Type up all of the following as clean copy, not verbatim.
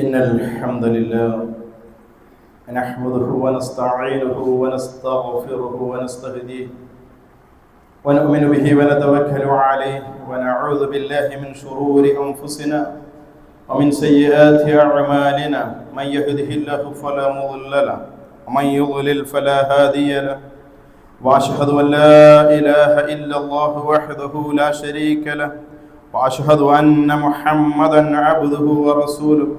إن الحمد لله نحمده ونستعينه ونستغفره ونستهديه ونؤمن به ونتوكل عليه ونعوذ بالله من شرور أنفسنا ومن سيئات أعمالنا من يهده الله فلا مضل له ومن يضلل فلا هادي له وأشهد أن لا إله إلا الله وحده لا شريك له وأشهد أن محمدا عبده ورسوله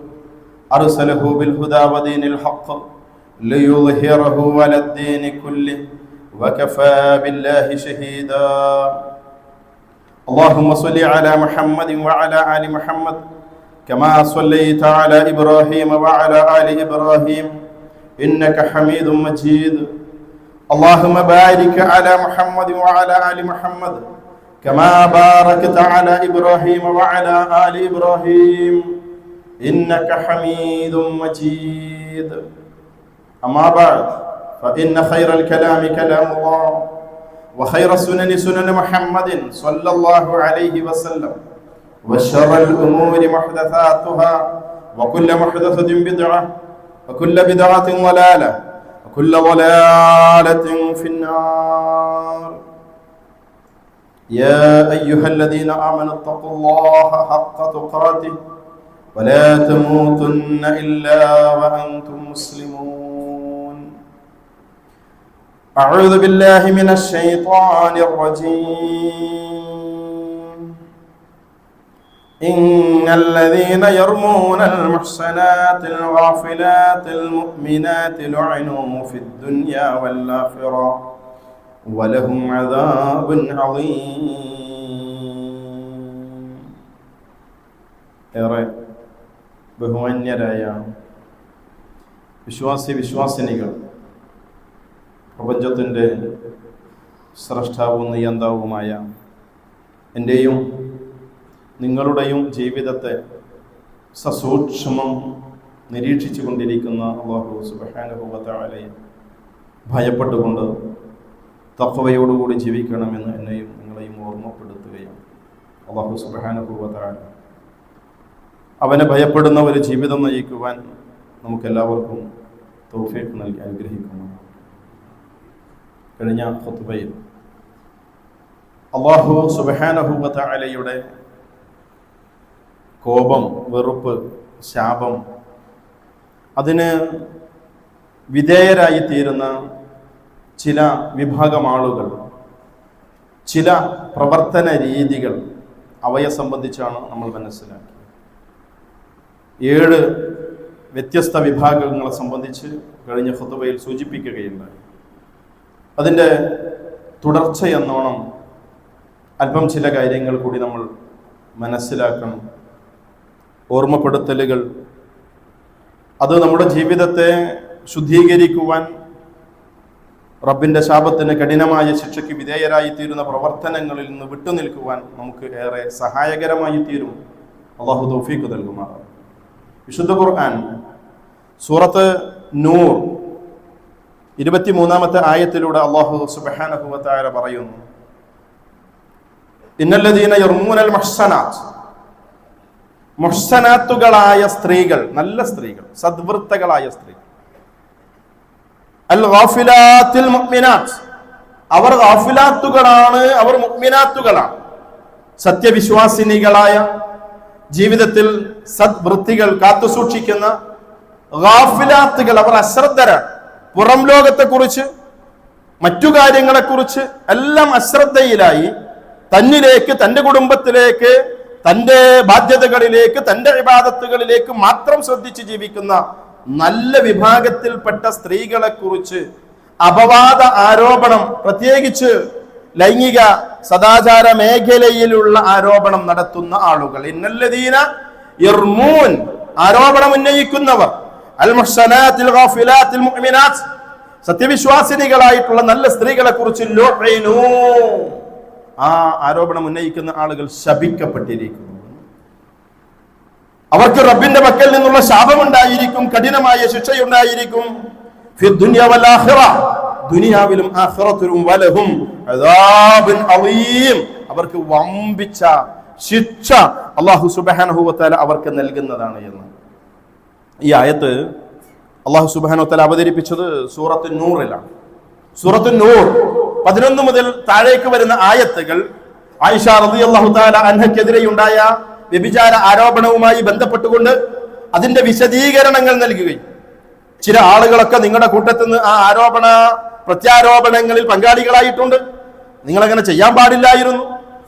أرسله بالهدى ودين الحق ليظهره على الدين كله وكفى بالله شهيدا اللهم صل على محمد وعلى آل محمد كما صليت على إبراهيم وعلى آل إبراهيم إنك حميد مجيد اللهم بارك على محمد وعلى آل محمد كما باركت على إبراهيم وعلى آل إبراهيم إنك حميد مجيد أما بعد فإن خير الكلام كلام الله وخير السنن سنن محمد صلى الله عليه وسلم وشر الأمور محدثاتها وكل محدثة بدعة وكل بدعة ضلالة وكل ضلالة في النار يا أيها الذين آمنوا اتقوا الله حق تقاته ولا تموتن إلا وأنتم مسلمون أعوذ بالله من الشيطان الرجيم إن الذين يرمون المحصنات الغافلات المؤمنات لعنوا في الدنيا والآخرة ولهم عذاب عظيم ബഹുമാന്യരായ വിശ്വാസിനികൾ, പ്രപഞ്ചത്തിൻ്റെ സ്രഷ്ടാവും നിയന്താവുമായ എൻ്റെയും നിങ്ങളുടെയും ജീവിതത്തെ സസൂക്ഷ്മം നിരീക്ഷിച്ചു കൊണ്ടിരിക്കുന്ന അല്ലാഹു സുബ്ഹാനഹു വ തആലയെ ഭയപ്പെട്ടുകൊണ്ട് തഖ്വയോടുകൂടി ജീവിക്കണമെന്ന് എന്നെയും നിങ്ങളെയും ഓർമ്മപ്പെടുത്തുകയാണ്. അല്ലാഹു സുബ്ഹാനഹു വ തആല അവനെ ഭയപ്പെടുന്ന ഒരു ജീവിതം നയിക്കുവാൻ നമുക്കെല്ലാവർക്കും തൗഫീഖ് നൽകി അനുഗ്രഹിക്കുന്നു. കഴിഞ്ഞ ഖുത്ബയിൽ അല്ലാഹു സുബ്ഹാനഹു വ തആലയുടെ കോപം, വെറുപ്പ്, ശാപം, അതിന് വിധേയരായി തീരുന്ന ചില വിഭാഗം ആളുകൾ, ചില പ്രവർത്തന രീതികൾ, അവയെ സംബന്ധിച്ചാണ് നമ്മൾ മനസ്സിലാക്കിയത്. 7 വ്യത്യസ്ത വിഭാഗങ്ങളെ സംബന്ധിച്ച് കഴിഞ്ഞ ഖുത്ബയിൽ സൂചിപ്പിക്കുകയുണ്ടായി. അതിൻ്റെ തുടർച്ചയെന്നോണം അല്പം ചില കാര്യങ്ങൾ കൂടി നമ്മൾ മനസ്സിലാക്കണം. ഓർമ്മപ്പെടുത്തലുകൾ, അത് നമ്മുടെ ജീവിതത്തെ ശുദ്ധീകരിക്കുവാൻ, റബ്ബിൻ്റെ ശാപത്തിന് കഠിനമായ ശിക്ഷയ്ക്ക് വിധേയരായി തീരുന്ന പ്രവർത്തനങ്ങളിൽ നിന്ന് വിട്ടുനിൽക്കുവാൻ നമുക്ക് ഏറെ സഹായകരമായി തീരും. അല്ലാഹു തൗഫീഖ് നൽകുമാറാണ്. വിശുദ്ധ ഖുർആൻ സൂറത്ത് നൂർ 23-ാമത്തെ ആയത്തിലൂടെ അല്ലാഹു സുബ്ഹാനഹു വ തആല പറയുന്നു, ഇന്നല്ലദീന യർമൂനൽ മുഹ്സനാത്ത്, മുഹ്സനാത്തുകളായ സ്ത്രീകൾ, നല്ല സ്ത്രീകൾ, സദ്വൃത്തകളായ സ്ത്രീകൾ, അൽ ഗാഫിലാത്തിൽ മുഅ്മിനാത്ത്, അവർ ഗാഫിലാത്തുകളാണ്, അവർ മുഅ്മിനാത്തുകളാണ്, സത്യവിശ്വാസിനികളായ, ജീവിതത്തിൽ സദ്വൃത്തികൾ കാത്തുസൂക്ഷിക്കുന്ന ഗാഫിലാത്തുകൾ, അവർ അശ്രദ്ധരാണ്. പുറം ലോകത്തെക്കുറിച്ച്, മറ്റു കാര്യങ്ങളെക്കുറിച്ച് എല്ലാം അശ്രദ്ധയിലായി തന്നിലേക്ക്, തൻ്റെ കുടുംബത്തിലേക്ക്, തൻ്റെ ബാധ്യതകളിലേക്ക്, തൻ്റെ ഇബാദത്തുകളിലേക്ക് മാത്രം ശ്രദ്ധിച്ച് ജീവിക്കുന്ന നല്ല വിഭാഗത്തിൽപ്പെട്ട സ്ത്രീകളെ കുറിച്ച് അപവാദ ആരോപണം, പ്രത്യേകിച്ച് ലൈംഗിക സദാചാര മേഖലയിലുള്ള ആരോപണം നടത്തുന്ന ആളുകൾ, ഇന്നല്ലദീന യർമൂൻ, ആരോപണം ഉന്നയിക്കുന്നവർ, അൽ മുഹ്സനാത്തിൽ ഗാഫിലാത്തിൽ മുഅ്മിനാത്ത്, സത്യവിശ്വാസിനികളായിട്ടുള്ള നല്ല സ്ത്രീകളെ കുറിച്ച് ലുഇനൂ, ആ ആരോപണം ഉന്നയിക്കുന്ന ആളുകൾ ശപിക്കപ്പെട്ടിരിക്കുന്നു. അവർക്ക് റബ്ബിന്റെ പക്കൽ നിന്നുള്ള ശാപമുണ്ടായിരിക്കും, കഠിനമായ ശിക്ഷയുണ്ടായിരിക്കും. ഫി ദുനിയ വൽ ആഖിറ, ദുനിയാവിലും ആഖിറത്തിലും, വലഹും അദാബുൻ അളീം, അവർക്ക് വമ്പിച്ച ശിക്ഷ അല്ലാഹു സുബ്ഹാനഹു വ തആല അവർക്ക് നൽകുന്നതാണ് എന്ന് ഈ ആയത്ത് അല്ലാഹു സുബ്ഹാനഹു വ തആല അവതരിപ്പിച്ചത് സൂറത്തുൻ നൂറിലാണ്. സൂറത്തുൻ നൂർ 11 മുതൽ താഴേക്ക് വരുന്ന ആയത്തുകൾ ആയിഷ റളിയല്ലാഹു തആല അൻഹയ്ക്കെതിരെയുണ്ടായ വ്യഭിചാര ആരോപണവുമായി ബന്ധപ്പെട്ടുകൊണ്ട് അതിന്റെ വിശദീകരണങ്ങൾ നൽകുകയും, ചില ആളുകളൊക്കെ നിങ്ങളുടെ കൂട്ടത്തിൽ നിന്ന് ആ പ്രത്യാരോപണങ്ങളിൽ പങ്കാളികളായിട്ടുണ്ട്, നിങ്ങളങ്ങനെ ചെയ്യാൻ പാടില്ലായിരുന്നു,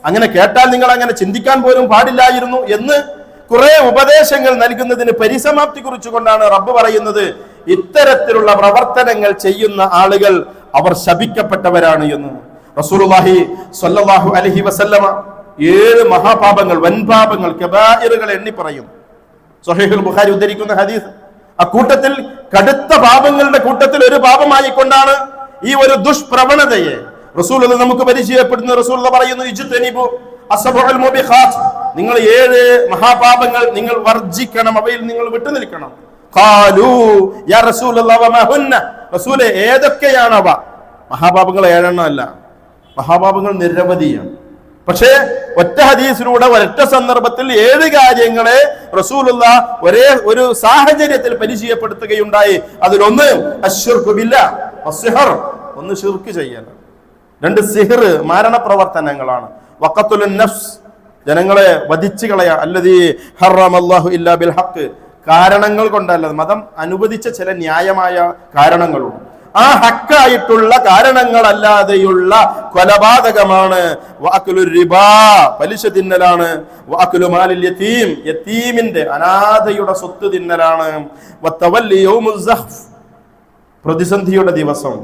അങ്ങനെ കേട്ടാൽ നിങ്ങൾ അങ്ങനെ ചിന്തിക്കാൻ പോലും പാടില്ലായിരുന്നു എന്ന് കുറെ ഉപദേശങ്ങൾ നൽകുന്നതിന് പരിസമാപ്തി കുറിച്ചുകൊണ്ടാണ് റബ്ബ് പറയുന്നത്, ഇത്തരത്തിലുള്ള പ്രവർത്തനങ്ങൾ ചെയ്യുന്ന ആളുകൾ അവർ ശപിക്കപ്പെട്ടവരാണ് എന്ന്. റസൂലുള്ളാഹി സ്വല്ലല്ലാഹു അലൈഹി വസല്ലമ 7 മഹാപാപങ്ങൾ, വൻപാപങ്ങൾ, കബായിറുകൾ എണ്ണി പറയും. സ്വഹീഹുൽ ബുഖാരി ഉദ്ധരിക്കുന്ന ഹദീസ്. അക്കൂട്ടത്തിൽ കടുത്ത പാപങ്ങളുടെ കൂട്ടത്തിൽ ഒരു പാപമായിക്കൊണ്ടാണ് ഈ ഒരു ദുഷ്പ്രവണതയെ റസൂലുള്ളാഹി നമുക്ക് പരിചയപ്പെടുന്ന. റസൂലുള്ളാഹി പറയുന്നു, ഇജ്തനിബു അസ്ബഉൽ മുബിഖാത്ത്, നിങ്ങൾ 7 മഹാപാപങ്ങൾ നിങ്ങൾ വർജിക്കണം, അവയിൽ നിങ്ങൾ വിട്ടുനിൽക്കണം. ഖാലൂ യാ റസൂലല്ലാഹി വമാ ഹുന്ന, റസൂലേ ഏതൊക്കെയാണ് അവ? മഹാപാപങ്ങൾ 7 എണ്ണം അല്ല, മഹാപാപങ്ങൾ നിരവധിയാണ്. പക്ഷേ ഒറ്റ ഹദീസിലൂടെ ഒരൊറ്റ സന്ദർഭത്തിൽ 7 കാര്യങ്ങളെ റസൂലുള്ളാഹി ഒരേ ഒരു സാഹചര്യത്തിൽ പരിചയപ്പെടുത്തുകയുണ്ടായി. അതിലൊന്ന് അശ്ശിർകു ബില്ലാഹ് വസ്സിഹർ, ഒന്ന് ശിർക്ക് ചെയ്യൽ, 2 സിഹർ മാരണ പ്രവർത്തനങ്ങളാണ്, വഖത്തുലുൻ നഫ്സ് ജനങ്ങളെ വധിച്ചു കളയാ, അല്ലദീ ഹറമല്ലാഹു ഇല്ലാ ബിൽ ഹഖ്, കാരണങ്ങൾ കൊണ്ടല്ല, മതം അനുവദിച്ച ചില ന്യായമായ കാരണങ്ങളുണ്ട്, ആ ഹക്കായിട്ടുള്ള കാരണങ്ങളല്ലാതെയുള്ള കൊലപാതകമാണ്. വഅക്ലുർ റിബാ, പലിശ തിന്നലാണ്. വഅക്ലു മാലിൽ യതീം, യതീമിന്റെ അനാഥയുടെ സ്വത്ത് തിന്നലാണ്. വതവല്ലി യൗമുസ് സഹ്ഫ്, പ്രതിസന്ധിയുടെ ദിവസം,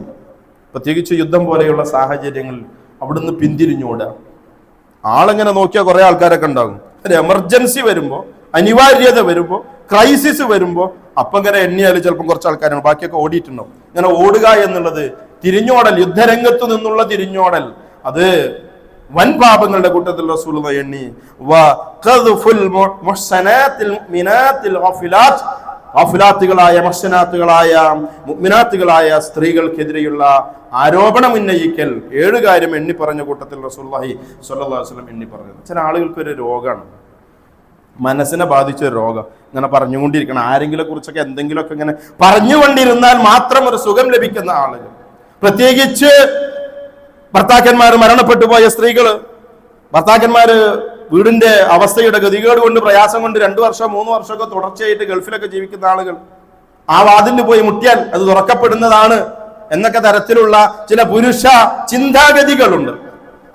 പ്രത്യേകിച്ച് യുദ്ധം പോലെയുള്ള സാഹചര്യങ്ങളിൽ അവിടുന്ന് പിന്തിരിഞ്ഞോടുക. ആളെങ്ങനെ നോക്കിയാൽ കുറെ ആൾക്കാരൊക്കെ ഉണ്ടാകും. ഒരു എമർജൻസി വരുമ്പോ, അനിവാര്യത വരുമ്പോ, ക്രൈസിസ് വരുമ്പോ അപ്പം ഇങ്ങനെ എണ്ണിയാൽ ചിലപ്പോൾ കുറച്ച് ആൾക്കാരാണ്, ബാക്കിയൊക്കെ ഓടിയിട്ടുണ്ടാവും. ഇങ്ങനെ ഓടുക എന്നുള്ളത് തിരിഞ്ഞോടൽ, യുദ്ധരംഗത്ത് നിന്നുള്ള തിരിഞ്ഞോടൽ, അത് വൻ പാപങ്ങളുടെ കൂട്ടത്തിൽ റസൂലുള്ളാഹി എണ്ണി. വഖദ്ഫുൽ മുഹ്സനാത്തിൽ മുഅ്മിനാത്തിൽ ഗാഫിലാത്ത്, ഗാഫിലാത്തുകളായ മുഹ്സനാത്തുകളായ മുഅ്മിനാത്തുകളായ സ്ത്രീകൾക്കെതിരെയുള്ള ആരോപണം ഉന്നയിക്കൽ, 7 കാര്യം എണ്ണി പറഞ്ഞ കൂട്ടത്തിൽ റസൂലുള്ളാഹി സ്വല്ലല്ലാഹു അലൈഹി വസല്ലം എണ്ണി പറഞ്ഞത്. ചില ആളുകൾക്ക് ഒരു രോഗമാണ്, മനസ്സിനെ ബാധിച്ച ഒരു രോഗം, ഇങ്ങനെ പറഞ്ഞുകൊണ്ടിരിക്കണം. ആരെങ്കിലും കുറിച്ചൊക്കെ എന്തെങ്കിലുമൊക്കെ ഇങ്ങനെ പറഞ്ഞുകൊണ്ടിരുന്നാൽ മാത്രം ഒരു സുഖം ലഭിക്കുന്ന ആളുകൾ, പ്രത്യേകിച്ച് ഭർത്താക്കന്മാർ മരണപ്പെട്ടു പോയ സ്ത്രീകള്, ഭർത്താക്കന്മാര് വീടിന്റെ അവസ്ഥയുടെ ഗതികേട് കൊണ്ട്, പ്രയാസം കൊണ്ട് 2 വർഷം 3 വർഷമൊക്കെ തുടർച്ചയായിട്ട് ഗൾഫിലൊക്കെ ജീവിക്കുന്ന ആളുകൾ, ആ വാതിലിന് പോയി മുട്ടിയാൽ അത് തുറക്കപ്പെടുന്നതാണ് എന്നൊക്കെ തരത്തിലുള്ള ചില പുരുഷ ചിന്താഗതികളുണ്ട്.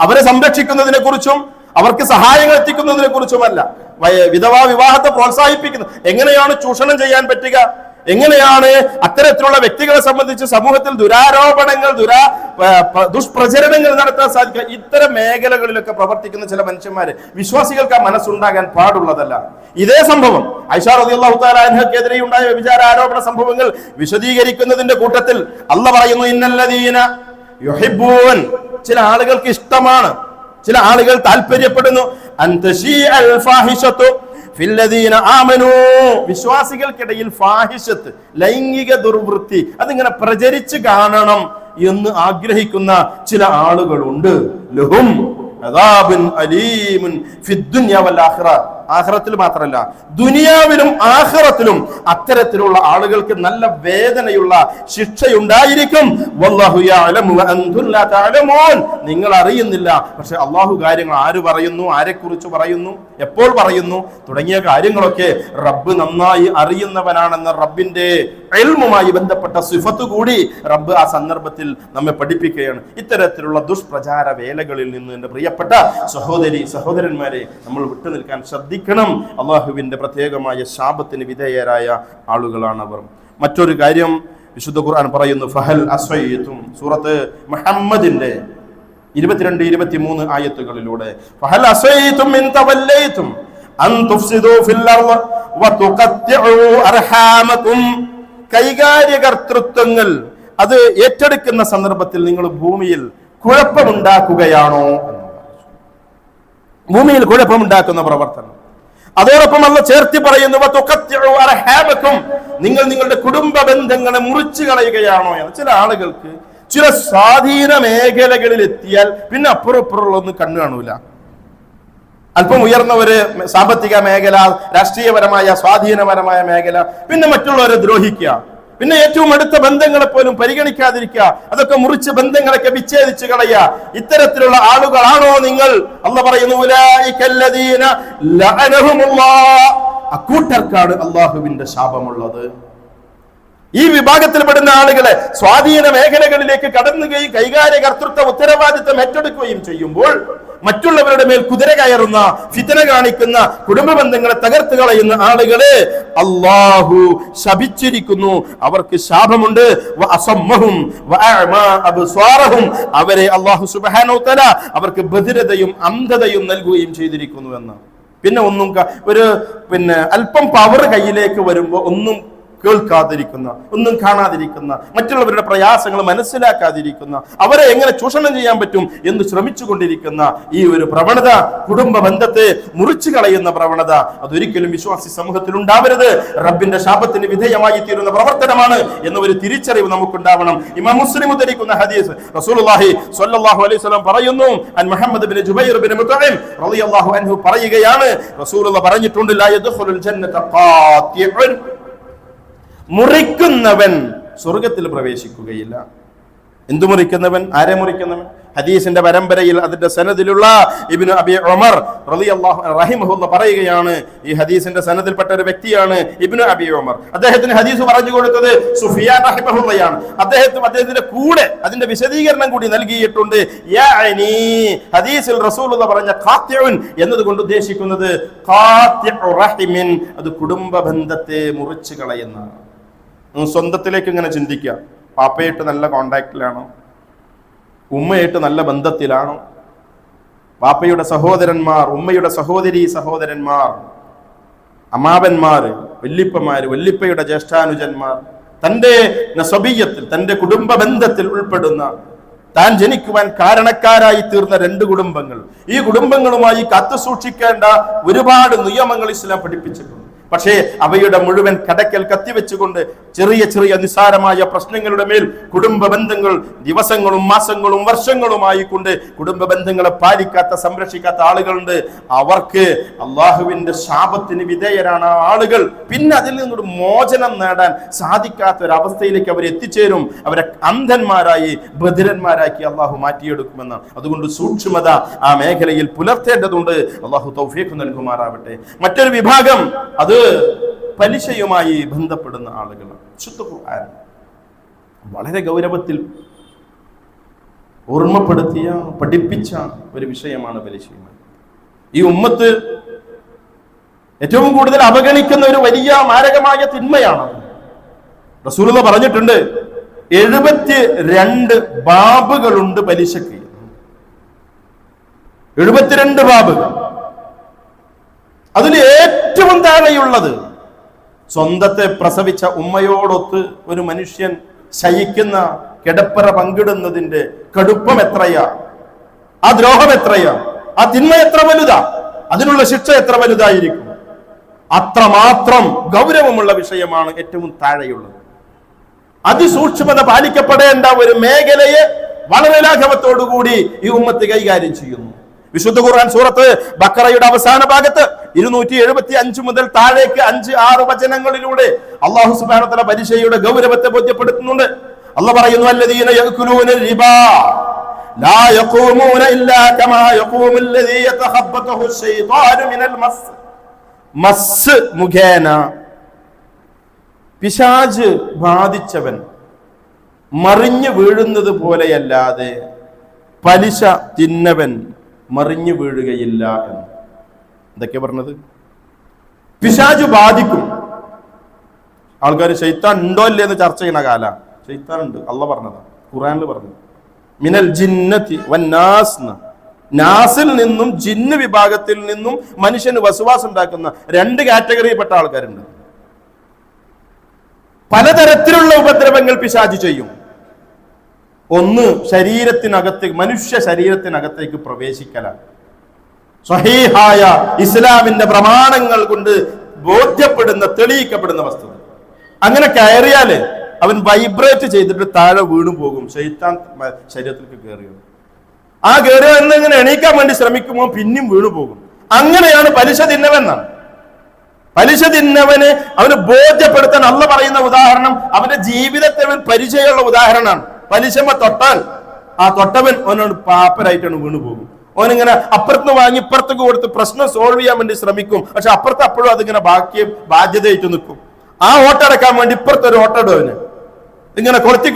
അവരെ സംരക്ഷിക്കുന്നതിനെ കുറിച്ചും അവർക്ക് സഹായങ്ങൾ എത്തിക്കുന്നതിനെ കുറിച്ചുമല്ല, വിധവാ വിവാഹത്തെ പ്രോത്സാഹിപ്പിക്കുന്നത്, എങ്ങനെയാണ് ചൂഷണം ചെയ്യാൻ പറ്റുക, എങ്ങനെയാണ് അത്തരത്തിലുള്ള വ്യക്തികളെ സംബന്ധിച്ച് സമൂഹത്തിൽ ദുരാരോപണങ്ങൾ, ദുഷ്പ്രചരണങ്ങൾ നടത്താൻ സാധിക്കുക, ഇത്തരം മേഖലകളിലൊക്കെ പ്രവർത്തിക്കുന്ന ചില മനുഷ്യന്മാര്, വിശ്വാസികൾക്ക് ആ മനസ്സുണ്ടാകാൻ പാടുള്ളതല്ല. ഇതേ സംഭവം ആയിഷ റളിയല്ലാഹു തആല അൻഹയ്ക്കെതിരെ ഉണ്ടായ വ്യഭിചാര ആരോപണ സംഭവങ്ങൾ വിശദീകരിക്കുന്നതിന്റെ കൂട്ടത്തിൽ അല്ലാഹു പറയുന്നു, ഇന്നല്ലദീന യുഹിബ്ബൂൻ, ചില ആളുകൾക്ക് ഇഷ്ടമാണ്, ചില ആളുകൾ താല്പര്യപ്പെടുന്നു, അൻതശീഅൽ ഫാഹിഷതു ഫില്ലദീന ആമനൂ, വിശ്വാസികൾക്കിടയിൽ ഫാഹിഷത്ത്, ലൈംഗിക ദുർവൃത്തി, അതിങ്ങനെ പ്രചരിച്ചു കാണണം എന്ന് ആഗ്രഹിക്കുന്ന ചില ആളുകളുണ്ട്. ലഹും അദാബുൻ അലീമുൻ ഫിദ്ദുനിയ വൽ ആഖിറ, ആഖിറത്തിൽ മാത്രമല്ല ദുനിയാവിലും ആഖിറത്തിലും അത്തരത്തിലുള്ള ആളുകൾക്ക് നല്ല വേദനയുള്ള ശിക്ഷയുണ്ടായിരിക്കും. വല്ലാഹു യഅലമു വഅൻതും ലാ തഅലമൂൻ, നിങ്ങൾ അറിയുന്നില്ല, പക്ഷെ അല്ലാഹു കാര്യങ്ങൾ ആര് പറയുന്നു, ആരെക്കുറിച്ച് പറയുന്നു, എപ്പോൾ പറയുന്നു തുടങ്ങിയ കാര്യങ്ങളൊക്കെ റബ്ബ് നന്നായി അറിയുന്നവനാണെന്ന റബ്ബിന്റെ ഇൽമുമായി ബന്ധപ്പെട്ട സിഫത്ത് കൂടി റബ്ബ് ആ സന്ദർഭത്തിൽ നമ്മെ പഠിപ്പിക്കുകയാണ്. ഇത്തരത്തിലുള്ള ദുഷ്പ്രചാര വേലകളിൽ നിന്ന് എൻ്റെ പ്രിയപ്പെട്ട സഹോദരന്മാരെ നമ്മൾ വിട്ടുനിൽക്കാൻ ശ്രദ്ധിക്കണം. അള്ളാഹുവിന്റെ പ്രത്യേകമായ ശാപത്തിന് വിധേയരായ ആളുകളാണ് അവർ. മറ്റൊരു കാര്യം വിശുദ്ധ ഖുർആൻ പറയുന്നു, ഫഹൽ അസ്വൈതും, സൂറത്ത് മുഹമ്മദിന്റെ 22-23 ആയത്തുകളിലൂടെ, ഫഹൽ അസ്വൈതും ഇൻ തവല്ലൈതും അൻ തുഫ്സിദു ഫിൽ അർള് വതുഖത്തിഉ അർഹാമകും, കൈകാര്യകർത്തൃത്വങ്ങൾ അത് ഏറ്റെടുക്കുന്ന സന്ദർഭത്തിൽ നിങ്ങൾ ഭൂമിയിൽ കുഴപ്പമുണ്ടാക്കുകയാണോ, ഭൂമിയിൽ കുഴപ്പമുണ്ടാക്കുന്ന പ്രവർത്തനം. അതോടൊപ്പം അല്ലാഹു ചേർത്തി പറയുന്നു, വതുഖത്തിഉ അർഹാമകും, നിങ്ങൾ നിങ്ങളുടെ കുടുംബ ബന്ധങ്ങളെ മുറിച്ചു കളയുകയാണോ എന്ന്. ചില ആളുകൾക്ക് ചില സ്വാധീന മേഖലകളിൽ എത്തിയാൽ പിന്നെ അപ്പുറപ്പുറമുള്ളൊന്നും കണ്ണു കാണൂല. അല്പം ഉയർന്ന ഒരു സാമ്പത്തിക മേഖല, രാഷ്ട്രീയപരമായ സ്വാധീനപരമായ മേഖല, പിന്നെ മറ്റുള്ളവരെ ദ്രോഹിക്കുക, പിന്നെ ഏറ്റവും അടുത്ത ബന്ധങ്ങളെ പോലും പരിഗണിക്കാതിരിക്കുക, അതൊക്കെ മുറിച്ച് ബന്ധങ്ങളൊക്കെ വിച്ഛേദിച്ച് കളയുക. ഇത്തരത്തിലുള്ള ആളുകളാണോ നിങ്ങൾ? അല്ലാഹു പറയുന്നു ഉലൈകല്ലദീന ലഅനഹുമുല്ലാഹ്, അക്കൂട്ടർക്കാണ് അല്ലാഹുവിന്റെ ശാപമുള്ളത്. ഈ വിഭാഗത്തിൽപ്പെടുന്ന ആളുകളെ സ്വാധീന മേഖലകളിലേക്ക് കടന്നുകയും കൈകാര്യ കർത്തൃത്വ ഉത്തരവാദിത്വം ഏറ്റെടുക്കുകയും ചെയ്യുമ്പോൾ മറ്റുള്ളവരുടെ മേൽ കുതിര കയറുന്ന, ഫിത്ന കാണിക്കുന്ന, കുടുംബ ബന്ധങ്ങളെ തകർത്ത് കളയുന്ന ആളുകളെ അല്ലാഹു ശപിച്ചിരിക്കുന്നു. അവർക്ക് ശാപമുണ്ട്. അവരെ അല്ലാഹു സുബ്ഹാനഹു വ തആല അവർക്ക് ബധിരതയും അന്ധതയും നൽകുകയും ചെയ്തിരിക്കുന്നു എന്ന്. പിന്നെ ഒന്നും അല്പം പവർ കയ്യിലേക്ക് വരുമ്പോൾ ഒന്നും കേൾക്കാതിരിക്കുന്ന, ഒന്നും കാണാതിരിക്കുന്ന, മറ്റുള്ളവരുടെ പ്രയാസങ്ങൾ മനസ്സിലാക്കാതിരിക്കുന്ന, അവരെ എങ്ങനെ ചൂഷണം ചെയ്യാൻ പറ്റും എന്ന് ശ്രമിച്ചുകൊണ്ടിരിക്കുന്ന ഈ ഒരു പ്രവണത, കുടുംബ ബന്ധത്തെ മുറിച്ചു കളയുന്ന പ്രവണത, അതൊരിക്കലും വിശ്വാസി സമൂഹത്തിൽ ഉണ്ടാവരുത്. റബ്ബിന്റെ ശാപത്തിന് വിധേയമായി തീരുന്ന പ്രവർത്തനമാണ് എന്നൊരു തിരിച്ചറിവ് നമുക്കുണ്ടാവണം. ഇമാം മുസ്ലിം ഉദ്ധരിക്കുന്ന ഹദീസ്, റസൂലുള്ളാഹി സ്വല്ലല്ലാഹു അലൈഹി വസല്ലം പറയുന്നു, അൻ മുഹമ്മദ് ബിൻ ജുബൈർ ബിൻ മുത്ഇം റളിയല്ലാഹു അൻഹു പറയുകയാണ്, റസൂലുള്ളാഹി പറഞ്ഞിട്ടുണ്ട്, ലാ യദ്ഖുലുൽ ജന്നത ഖാതിഉൻ, മുറിക്കുന്നവൻ സ്വർഗത്തിൽ പ്രവേശിക്കുകയില്ല. എന്തു മുറിക്കുന്നവൻ? ആരെ മുറിക്കുന്നവൻ? ഹദീസിന്റെ പരമ്പരയിൽ അതിന്റെ സനദിലുള്ള ഇബ്നു അബി ഉമർ റളിയല്ലാഹു റഹിമഹുല്ല പറയുകയാണ്, ഈ ഹദീസിന്റെ സനദിൽപ്പെട്ട ഒരു വ്യക്തിയാണ് ഇബ്നു അബി ഉമർ. അദ്ദേഹത്തിന് ഹദീസ് പറഞ്ഞു കൊടുത്തത് സുഫിയാൻ റഹിമഹുല്ലയാണ്. അദ്ദേഹത്തിന്റെ കൂടെ അതിന്റെ വിശദീകരണം കൂടി നൽകിയിട്ടുണ്ട്. യഅനി, ഹദീസിൽ റസൂലുള്ളാഹി പറഞ്ഞ ഖാതിഉൻ എന്നതുകൊണ്ട് ഉദ്ദേശിക്കുന്നത് ഖാതിഉ റഹിമിൻ, അത് കുടുംബ ബന്ധത്തെ മുറിച്ചു കളയുന്നതാണ്. സ്വന്തത്തിലേക്ക് ഇങ്ങനെ ചിന്തിക്കുക. പാപ്പയായിട്ട് നല്ല കോണ്ടാക്റ്റിലാണോ? ഉമ്മയായിട്ട് നല്ല ബന്ധത്തിലാണോ? പാപ്പയുടെ സഹോദരന്മാർ, ഉമ്മയുടെ സഹോദരന്മാർ, അമ്മാവന്മാര്, വല്ലിപ്പമാര്, വല്ലിപ്പയുടെ ജ്യേഷ്ഠാനുജന്മാർ, തന്റെ നസബിയത്തിൽ, തന്റെ കുടുംബ ബന്ധത്തിൽ ഉൾപ്പെടുന്ന, താൻ ജനിക്കുവാൻ കാരണക്കാരായി തീർന്ന രണ്ട് കുടുംബങ്ങൾ, ഈ കുടുംബങ്ങളുമായി കാത്തു സൂക്ഷിക്കേണ്ട ഒരുപാട് നിയമങ്ങൾ ഇസ്ലാം പഠിപ്പിച്ചിട്ടുണ്ട്. പക്ഷേ അവയുടെ മുഴുവൻ കടക്കൽ കത്തിവെച്ചുകൊണ്ട് ചെറിയ ചെറിയ നിസ്സാരമായ പ്രശ്നങ്ങളുടെ മേൽ കുടുംബ ബന്ധങ്ങൾ ദിവസങ്ങളും മാസങ്ങളും വർഷങ്ങളുമായി കൊണ്ട് കുടുംബ ബന്ധങ്ങളെ പാലിക്കാത്ത, സംരക്ഷിക്കാത്ത ആളുകളുണ്ട്. അവർക്ക് അള്ളാഹുവിന്റെ ശാപത്തിന് വിധേയരാണ് ആ ആളുകൾ. പിന്നെ അതിൽ നിന്നൊരു മോചനം നേടാൻ സാധിക്കാത്ത ഒരു അവസ്ഥയിലേക്ക് അവർ എത്തിച്ചേരും. അവരെ അന്ധന്മാരായി, ബധിരന്മാരാക്കി അള്ളാഹു മാറ്റിയെടുക്കുമെന്ന്. അതുകൊണ്ട് സൂക്ഷ്മത ആ മേഖലയിൽ പുലർത്തേണ്ടതുണ്ട്. അള്ളാഹു തൗഫീഖ് നൽകുമാറാവട്ടെ. മറ്റൊരു വിഭാഗം അത് പലിശയുമായി ബന്ധപ്പെടുന്ന ആളുകളാണ്. വിശുദ്ധ ഖുർആൻ വളരെ ഗൗരവത്തിൽ ഓർമ്മപ്പെടുത്തിയ, പഠിപ്പിച്ച ഒരു വിഷയമാണ് പലിശയുമായി. ഈ ഉമ്മത്ത് ഏറ്റവും കൂടുതൽ അവഗണിക്കുന്ന ഒരു വലിയ മാരകമായ തിന്മയാണ്. റസൂലുള്ളാഹി പറഞ്ഞിട്ടുണ്ട്, 72 ബാബുകളുണ്ട് പലിശക്ക്. 72 ബാബുകൾ. അതിൽ ഏറ്റവും താഴെയുള്ളത് സ്വന്തത്തെ പ്രസവിച്ച ഉമ്മയോടൊത്ത് ഒരു മനുഷ്യൻ ശയിക്കുന്ന, കിടപ്പറ പങ്കിടുന്നതിന്റെ കടുപ്പം എത്രയാ, ആ ദ്രോഹം എത്രയാ, ആ തിന്മ എത്ര വലുതാ, അതിനുള്ള ശിക്ഷ എത്ര വലുതായിരിക്കും. അത്രമാത്രം ഗൗരവമുള്ള വിഷയമാണ് ഏറ്റവും താഴെയുള്ളത്. അതിസൂക്ഷ്മത പാലിക്കപ്പെടേണ്ട ഒരു മേഖലയെ വളരെ ലാഘവത്തോടുകൂടി ഈ ഉമ്മത്ത് കൈകാര്യം ചെയ്യുന്നു. വിശുദ്ധ ഖുർആൻ സൂറത്ത് ബഖറയുടെ അവസാന ഭാഗത്ത് 275 മുതൽ താഴേക്ക് 5-6 വചനങ്ങളിലൂടെ അല്ലാഹു സുബ്ഹാനഹു വ തആല പലിശയുടെ ഗൗരവത്തെ ബോധ്യപ്പെടുത്തുന്നുണ്ട്. അല്ലാഹു പറയുന്നു, അല്ലദീന യഅകുലൂന റിബാ ലാ യഖൂമൂന ഇല്ലാ കമാ യഖൂമുൽ ലദീ യതഖബ്ബതുഹു ശൈത്വാനു മിനൽ മസ് മുഖേന, പിശാച് ബാധിച്ചവൻ മറിഞ്ഞു വീഴുന്നത് പോലെയല്ലാതെ പലിശ തിന്നവൻ മറിഞ്ഞു വീഴുകയില്ല എന്ന്. എന്തൊക്കെ പറഞ്ഞത്? പിശാച് ബാധിക്കും. ആൾക്കാർ ശൈത്താൻ ഉണ്ടോ ഇല്ലേ എന്ന് ചർച്ച ചെയ്യുന്ന കാല. ശൈത്താൻ ഉണ്ട്, അള്ളാഹ് പറഞ്ഞതാ, ഖുർആനിൽ പറഞ്ഞു. മിനൽ ജിന്നതി വന്നാസ്, നാസിൽ നിന്നും ജിന്ന് വിഭാഗത്തിൽ നിന്നും മനുഷ്യന് വസ്വാസ് ഉണ്ടാക്കുന്ന 2 കാറ്റഗറിയിൽപ്പെട്ട ആൾക്കാരുണ്ട്. പലതരത്തിലുള്ള ഉപദ്രവങ്ങൾ പിശാച് ചെയ്യും. ഒന്ന്, ശരീരത്തിനകത്തേക്ക്, മനുഷ്യ ശരീരത്തിനകത്തേക്ക് പ്രവേശിക്കലാണ്. സ്വഹീഹായ ഇസ്ലാമിന്റെ പ്രമാണങ്ങൾ കൊണ്ട് ബോധ്യപ്പെടുന്ന, തെളിയിക്കപ്പെടുന്ന വസ്തുത. അങ്ങനെ കയറിയാല് അവൻ വൈബ്രേറ്റ് ചെയ്തിട്ട് താഴെ വീണു പോകും. ശൈത്താൻ ശരീരത്തിലേക്ക് കയറിയത്, ആ കയറിയ ഇങ്ങനെ എണീക്കാൻ വേണ്ടി ശ്രമിക്കുമ്പോൾ പിന്നെയും വീണു പോകും. അങ്ങനെയാണ് പലിശ തിന്നവെന്നാണ്. പലിശ തിന്നവന് അവന് ബോധ്യപ്പെടുത്താൻ അള്ള പറയുന്ന ഉദാഹരണം അവന്റെ ജീവിതത്തെ പരിചയമുള്ള ഉദാഹരണമാണ്. പലിശമ്മ തൊട്ടാൽ ആ തൊട്ടവൻ അവനോട് പാപ്പരായിട്ടാണ് വീണു പോകും. ഓനിങ്ങനെ അപ്പുറത്ത് വാങ്ങി ഇപ്പുറത്തേക്ക് കൊടുത്ത് പ്രശ്നം സോൾവ് ചെയ്യാൻ വേണ്ടി ശ്രമിക്കും. പക്ഷെ അപ്പുറത്ത് അപ്പോഴും അതിങ്ങനെ ബാധ്യതയായിട്ട് നിൽക്കും. ആ ഓട്ടം അടക്കാൻ വേണ്ടി ഇപ്പുറത്തൊരു ഓട്ടം ഇടും അവന്. ഇങ്ങനെ കൊളുത്തി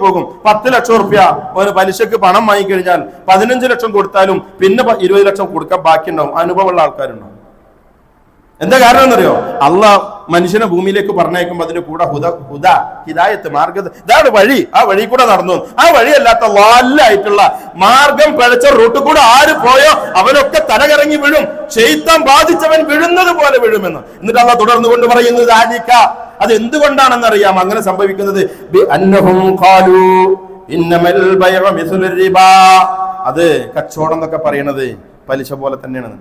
പോകും. 10 ലക്ഷം റുപ്യ ഒരു പലിശക്ക് പണം വാങ്ങിക്കഴിഞ്ഞാൽ 15 ലക്ഷം കൊടുത്താലും പിന്നെ 20 ലക്ഷം കൊടുക്കാൻ ബാക്കിയുണ്ടാവും. അനുഭവമുള്ള ആൾക്കാരുണ്ടാവും. എന്താ കാരണം എന്നറിയോ? അള്ളാഹ് മനുഷ്യനെ ഭൂമിയിലേക്ക് പറഞ്ഞേക്കുമ്പോൾ അതിന്റെ കൂടെ ഹിദായത്ത് മാർഗം, ഇതാണ് വഴി, ആ വഴി കൂടെ നടന്നു. ആ വഴിയല്ലാത്ത ലാലായിട്ടുള്ള മാർഗം പഴച്ച റൂട്ട് കൂടെ ആര് പോയോ അവനൊക്കെ തലകറങ്ങി വീഴും. ശൈത്താൻ ബാധിച്ചവൻ വീഴുന്നത് പോലെ വീഴുമെന്ന്. എന്നിട്ട് അള്ളാഹ് തുടർന്നു കൊണ്ട് പറയുന്നത് അത് എന്തുകൊണ്ടാണെന്നറിയാം അങ്ങനെ സംഭവിക്കുന്നത്? അത് കച്ചവടം എന്നൊക്കെ പറയുന്നത് പലിശ പോലെ തന്നെയാണ്.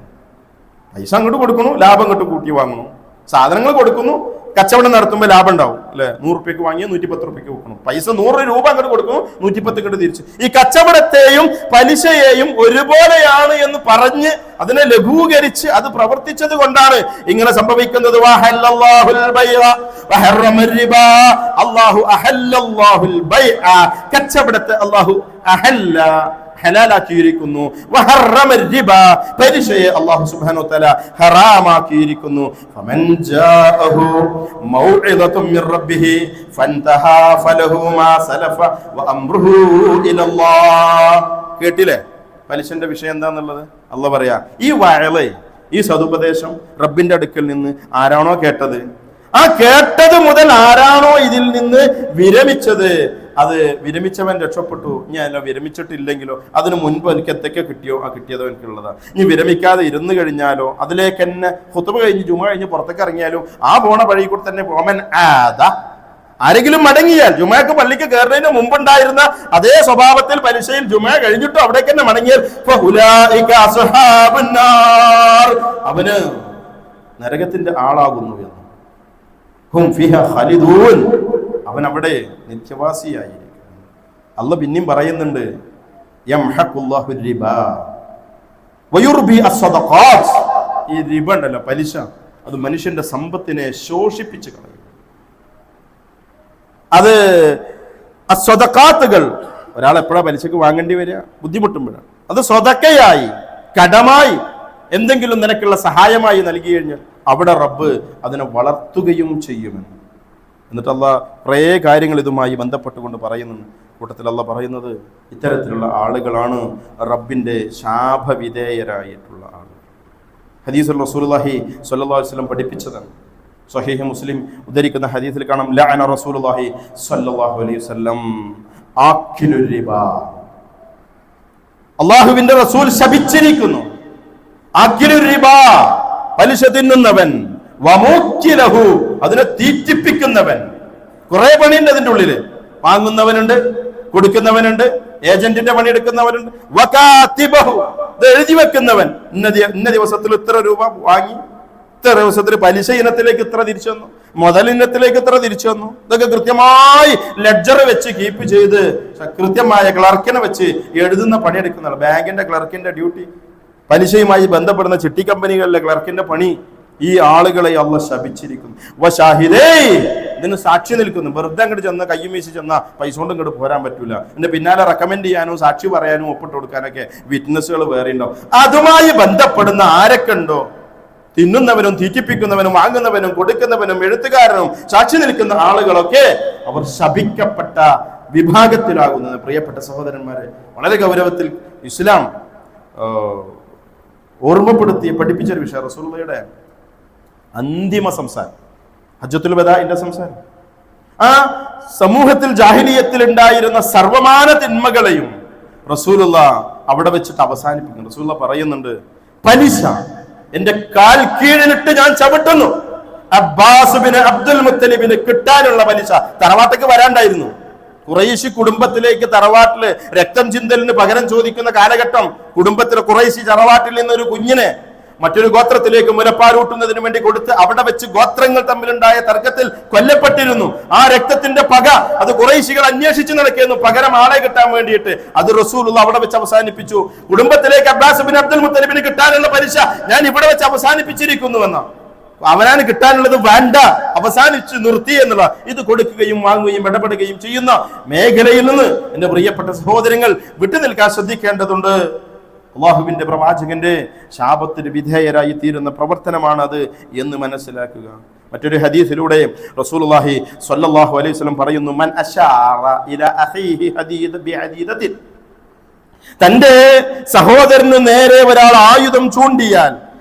പൈസ അങ്ങോട്ട് കൊടുക്കുന്നു, ലാഭം അങ്ങോട്ട് കൂട്ടി വാങ്ങുന്നു. സാധനങ്ങൾ കൊടുക്കുന്നു, കച്ചവടം നടത്തുമ്പോൾ ലാഭം ഉണ്ടാവും അല്ലെ. 100 റുപ്യക്ക് വാങ്ങിയ 110 റുപ്യക്ക് കൊടുക്കണം. പൈസ 100 രൂപ അങ്ങോട്ട് കൊടുക്കുന്നു, 110 ഇങ്ങോട്ട് തിരിച്ചു. ഈ കച്ചവടത്തെയും പലിശയെയും ഒരുപോലെയാണ് എന്ന് പറഞ്ഞ് അതിനെ ലഘൂകരിച്ച് അത് പ്രവർത്തിച്ചത് കൊണ്ടാണ് ഇങ്ങനെ സംഭവിക്കുന്നത്. കച്ചവടത്തെ അല്ലാഹു അഹല്ല ഹലാലാക്കിയിരിക്കുന്നു, പലിശയെ അല്ലാഹു സുബ്ഹാനഹു വ തആല ഹറാമാക്കിയിരിക്കുന്നു. ഫമൻ ജാഅഹു മൗഇദത്തും മിർ റബ്ബിഹി ഫൻതഹാ ഫലഹു മാ സലഫ വഅംറുഹു ഇലല്ലാഹ്. കേട്ടില്ലേ പലിശന്റെ വിഷയം എന്താന്നുള്ളത്? അല്ലാഹു പറയാ, ഈ വഅള്, ഈ സദുപദേശം റബ്ബിന്റെ അടുക്കൽ നിന്ന് ആരാണോ കേട്ടത്, ആ കേട്ടത് മുതൽ ആരാണോ ഇതിൽ നിന്ന് വിരമിച്ചത്, അത് വിരമിച്ചവൻ രക്ഷപ്പെട്ടു. ഞാൻ വിരമിച്ചിട്ടില്ലെങ്കിലോ അതിന് മുൻപ് എനിക്ക് എന്തൊക്കെ കിട്ടിയോ ആ കിട്ടിയതോ എനിക്കുള്ളതാ. ഇനി വിരമിക്കാതെ ഇരുന്ന് കഴിഞ്ഞാലോ അതിലേക്ക് തന്നെ ഖുത്ബ കഴിഞ്ഞ് ജുമ കഴിഞ്ഞ് പുറത്തേക്ക് ഇറങ്ങിയാലും ആ പോണ വഴി കൂടെ തന്നെ പോമൻ ആരെങ്കിലും മടങ്ങിയാൽ, ജുമയ്ക്ക് പള്ളിക്ക് കയറുന്നതിന് മുമ്പുണ്ടായിരുന്ന അതേ സ്വഭാവത്തിൽ പലിശയിൽ ജുമ കഴിഞ്ഞിട്ടും അവിടേക്ക് തന്നെ മടങ്ങിയാൽ അവന് നരകത്തിന്റെ ആളാകുന്നു എന്ന്. അവൻ അവിടെ നിത്യവാസിയായിരിക്കും. അല്ലാഹ് പിന്നെയും പറയുന്നുണ്ട്, ഈ റിബ ഉണ്ടല്ലോ, പലിശ, അത് മനുഷ്യന്റെ സമ്പത്തിനെ ശോഷിപ്പിച്ച് കളയും. അത് സ്വതക്കാത്തുകൾ ഒരാൾ എപ്പോഴാ പലിശക്ക് വാങ്ങേണ്ടി വരിക? ബുദ്ധിമുട്ടുമ്പോഴാണ്. അത് സ്വതക്കയായി, കടമായി, എന്തെങ്കിലും നിനക്കുള്ള സഹായമായി നൽകി കഴിഞ്ഞാൽ അവിടെ റബ്ബ് അതിനെ വളർത്തുകയും ചെയ്യുമെന്ന്. എന്നിട്ട് അല്ലാഹ് കുറേ കാര്യങ്ങൾ ഇതുമായി ബന്ധപ്പെട്ടുകൊണ്ട് പറയുന്നുണ്ട്. കൂട്ടത്തിൽ അല്ലാഹ് പറയുന്നത് ഇത്തരത്തിലുള്ള ആളുകളാണ് റബ്ബിന്റെ ശാപവിധേയരായിട്ടുള്ള ആളുകൾ. ഹദീസുൽ റസൂലുള്ളാഹി സ്വല്ലല്ലാഹു അലൈഹി വസല്ലം പഠിപ്പിച്ചതാണ്. സ്വഹീഹ് മുസ്ലിം ഉദ്ധരിക്കുന്ന ഹദീസിൽ കാണാം, ലഅന റസൂലുള്ളാഹി സ്വല്ലല്ലാഹു അലൈഹി വസല്ലം ആക്കിലുർ റിബ. അല്ലാഹുവിന്റെ റസൂൽ ശപിച്ചിരിക്കുന്നു. ആക്കിലുർ റിബ, പലിശ തിന്നുന്നവൻ, വമൂക്കിലഹു, അതിനെ തീറ്റിപ്പിക്കുന്നവൻ. കുറെ പണിയുണ്ട് അതിന്റെ ഉള്ളില്. വാങ്ങുന്നവനുണ്ട്, കൊടുക്കുന്നവനുണ്ട്, ഏജന്റിന്റെ പണിയെടുക്കുന്നവനുണ്ട്, വകാതിബഹു, ഇത് എഴുതി വെക്കുന്നവൻ. ഇന്ന ദിവസത്തിൽ ഇത്ര രൂപ വാങ്ങി, ഇത്ര ദിവസത്തിൽ പലിശ ഇനത്തിലേക്ക് ഇത്ര തിരിച്ചു വന്നു, മുതൽ ഇനത്തിലേക്ക് ഇത്ര തിരിച്ചു വന്നു. ഇതൊക്കെ കൃത്യമായി ലെഡ്ജർ വെച്ച് കീപ്പ് ചെയ്ത് കൃത്യമായ ക്ലർക്കിനെ വെച്ച് എഴുതുന്ന പണിയെടുക്കുന്നതാണ്. ബാങ്കിന്റെ ക്ലർക്കിന്റെ ഡ്യൂട്ടി, പലിശയുമായി ബന്ധപ്പെടുന്ന ചിട്ടി കമ്പനികളിലെ ക്ലർക്കിന്റെ പണി. ഈ ആളുകളെ അല്ലാഹ് ശപിച്ചിരിക്കുന്നു. ഇതിന് സാക്ഷി നിൽക്കുന്നു. വെറുതെ അങ്ങോട്ട് ചെന്ന കയ്യും വീശി ചെന്ന പൈസ കൊണ്ട് ഇങ്ങോട്ട് പോരാൻ പറ്റൂല. എന്റെ പിന്നാലെ റെക്കമെൻഡ് ചെയ്യാനും സാക്ഷി പറയാനും ഒപ്പിട്ട് കൊടുക്കാനൊക്കെ വിറ്റ്നസ്സുകൾ വേറെ ഉണ്ടാവും. അതുമായി ബന്ധപ്പെടുന്ന ആരൊക്കെ ഉണ്ടോ, തിന്നുന്നവനും തീറ്റിപ്പിക്കുന്നവനും വാങ്ങുന്നവനും കൊടുക്കുന്നവനും എഴുത്തുകാരനും സാക്ഷി നിൽക്കുന്ന ആളുകളൊക്കെ അവർ ശപിക്കപ്പെട്ട വിഭാഗത്തിലാകുന്നത്. പ്രിയപ്പെട്ട സഹോദരന്മാരെ, വളരെ ഗൗരവത്തിൽ ഇസ്ലാം ഓർമ്മപ്പെടുത്തി പഠിപ്പിച്ചൊരു വിഷയം റസൂലുള്ളാഹിയുടെ അന്തിമ സംസാരം, ഹജ്ജത്തുൽ വദാഇന്റെ സംസാരം. ആ സമൂഹത്തിൽ ജാഹിലിയത്തിൽ ഉണ്ടായിരുന്ന സർവമാന തിന്മകളെയും റസൂലുള്ളാഹ് അവിടെ വെച്ചിട്ട് അവസാനിപ്പിക്കുന്നു. റസൂലുള്ളാഹ് പറയുന്നുണ്ട്, പലിശ എന്റെ കാൽ കീഴിലിട്ട് ഞാൻ ചവിട്ടുന്നു. അബ്ബാസ് ബിൻ അബ്ദുൽ മുത്തലിബിന് കിട്ടാനുള്ള പലിശ തറവാട്ടേക്ക് വരാണ്ടായിരുന്നു. ഖുറൈശി കുടുംബത്തിലേക്ക് തറവാട്ടില് രക്തം ചിന്തലിന് പകരം ചോദിക്കുന്ന കാലഘട്ടം. കുടുംബത്തിലെ ഖുറൈശി തറവാട്ടിൽ നിന്നൊരു കുഞ്ഞിനെ മറ്റൊരു ഗോത്രത്തിലേക്ക് മുലപ്പാലൂട്ടുന്നതിന് വേണ്ടി കൊടുത്ത് അവിടെ വെച്ച് ഗോത്രങ്ങൾ തമ്മിലുണ്ടായ തർക്കത്തിൽ കൊല്ലപ്പെട്ടിരുന്നു. ആ രക്തത്തിന്റെ പക അത് ഖുറൈശികൾ അന്വേഷിച്ചു നടക്കുന്നു, പകരം ആളെ കിട്ടാൻ വേണ്ടിയിട്ട്. അത് റസൂലുള്ള അവിടെ വെച്ച് അവസാനിപ്പിച്ചു. കുടുംബത്തിലേക്ക് അബ്ബാസ് ബിൻ അബ്ദുൽ മുത്തലിബിന് കിട്ടാനുള്ള പലിശ ഞാൻ ഇവിടെ വെച്ച് അവസാനിപ്പിച്ചിരിക്കുന്നുവെന്ന, അവനാണ് കിട്ടാനുള്ളത് വേണ്ട, അവസാനിച്ച് നിർത്തി എന്നുള്ള. ഇത് കൊടുക്കുകയും വാങ്ങുകയും ഇടപെടുകയും ചെയ്യുന്ന മേഖലയിൽ നിന്ന് എന്റെ പ്രിയപ്പെട്ട സഹോദരങ്ങൾ വിട്ടുനിൽക്കാൻ ശ്രദ്ധിക്കേണ്ടതുണ്ട്. അള്ളാഹുവിന്റെ പ്രവാചകന്റെ ശാപത്തിന് വിധേയരായി തീരുന്ന പ്രവർത്തനമാണ് അത് എന്ന് മനസ്സിലാക്കുക. മറ്റൊരു ഹദീസിലൂടെ റസൂലുള്ളാഹി സ്വല്ലല്ലാഹു അലൈഹി വസല്ലം പറയുന്നു, മൻ അശാറ ഇലാ അഖീഹി ബിഹദീദത്തിൻ, തന്റെ സഹോദരന് നേരെ ഒരാൾ ആയുധം ചൂണ്ടിയാൽ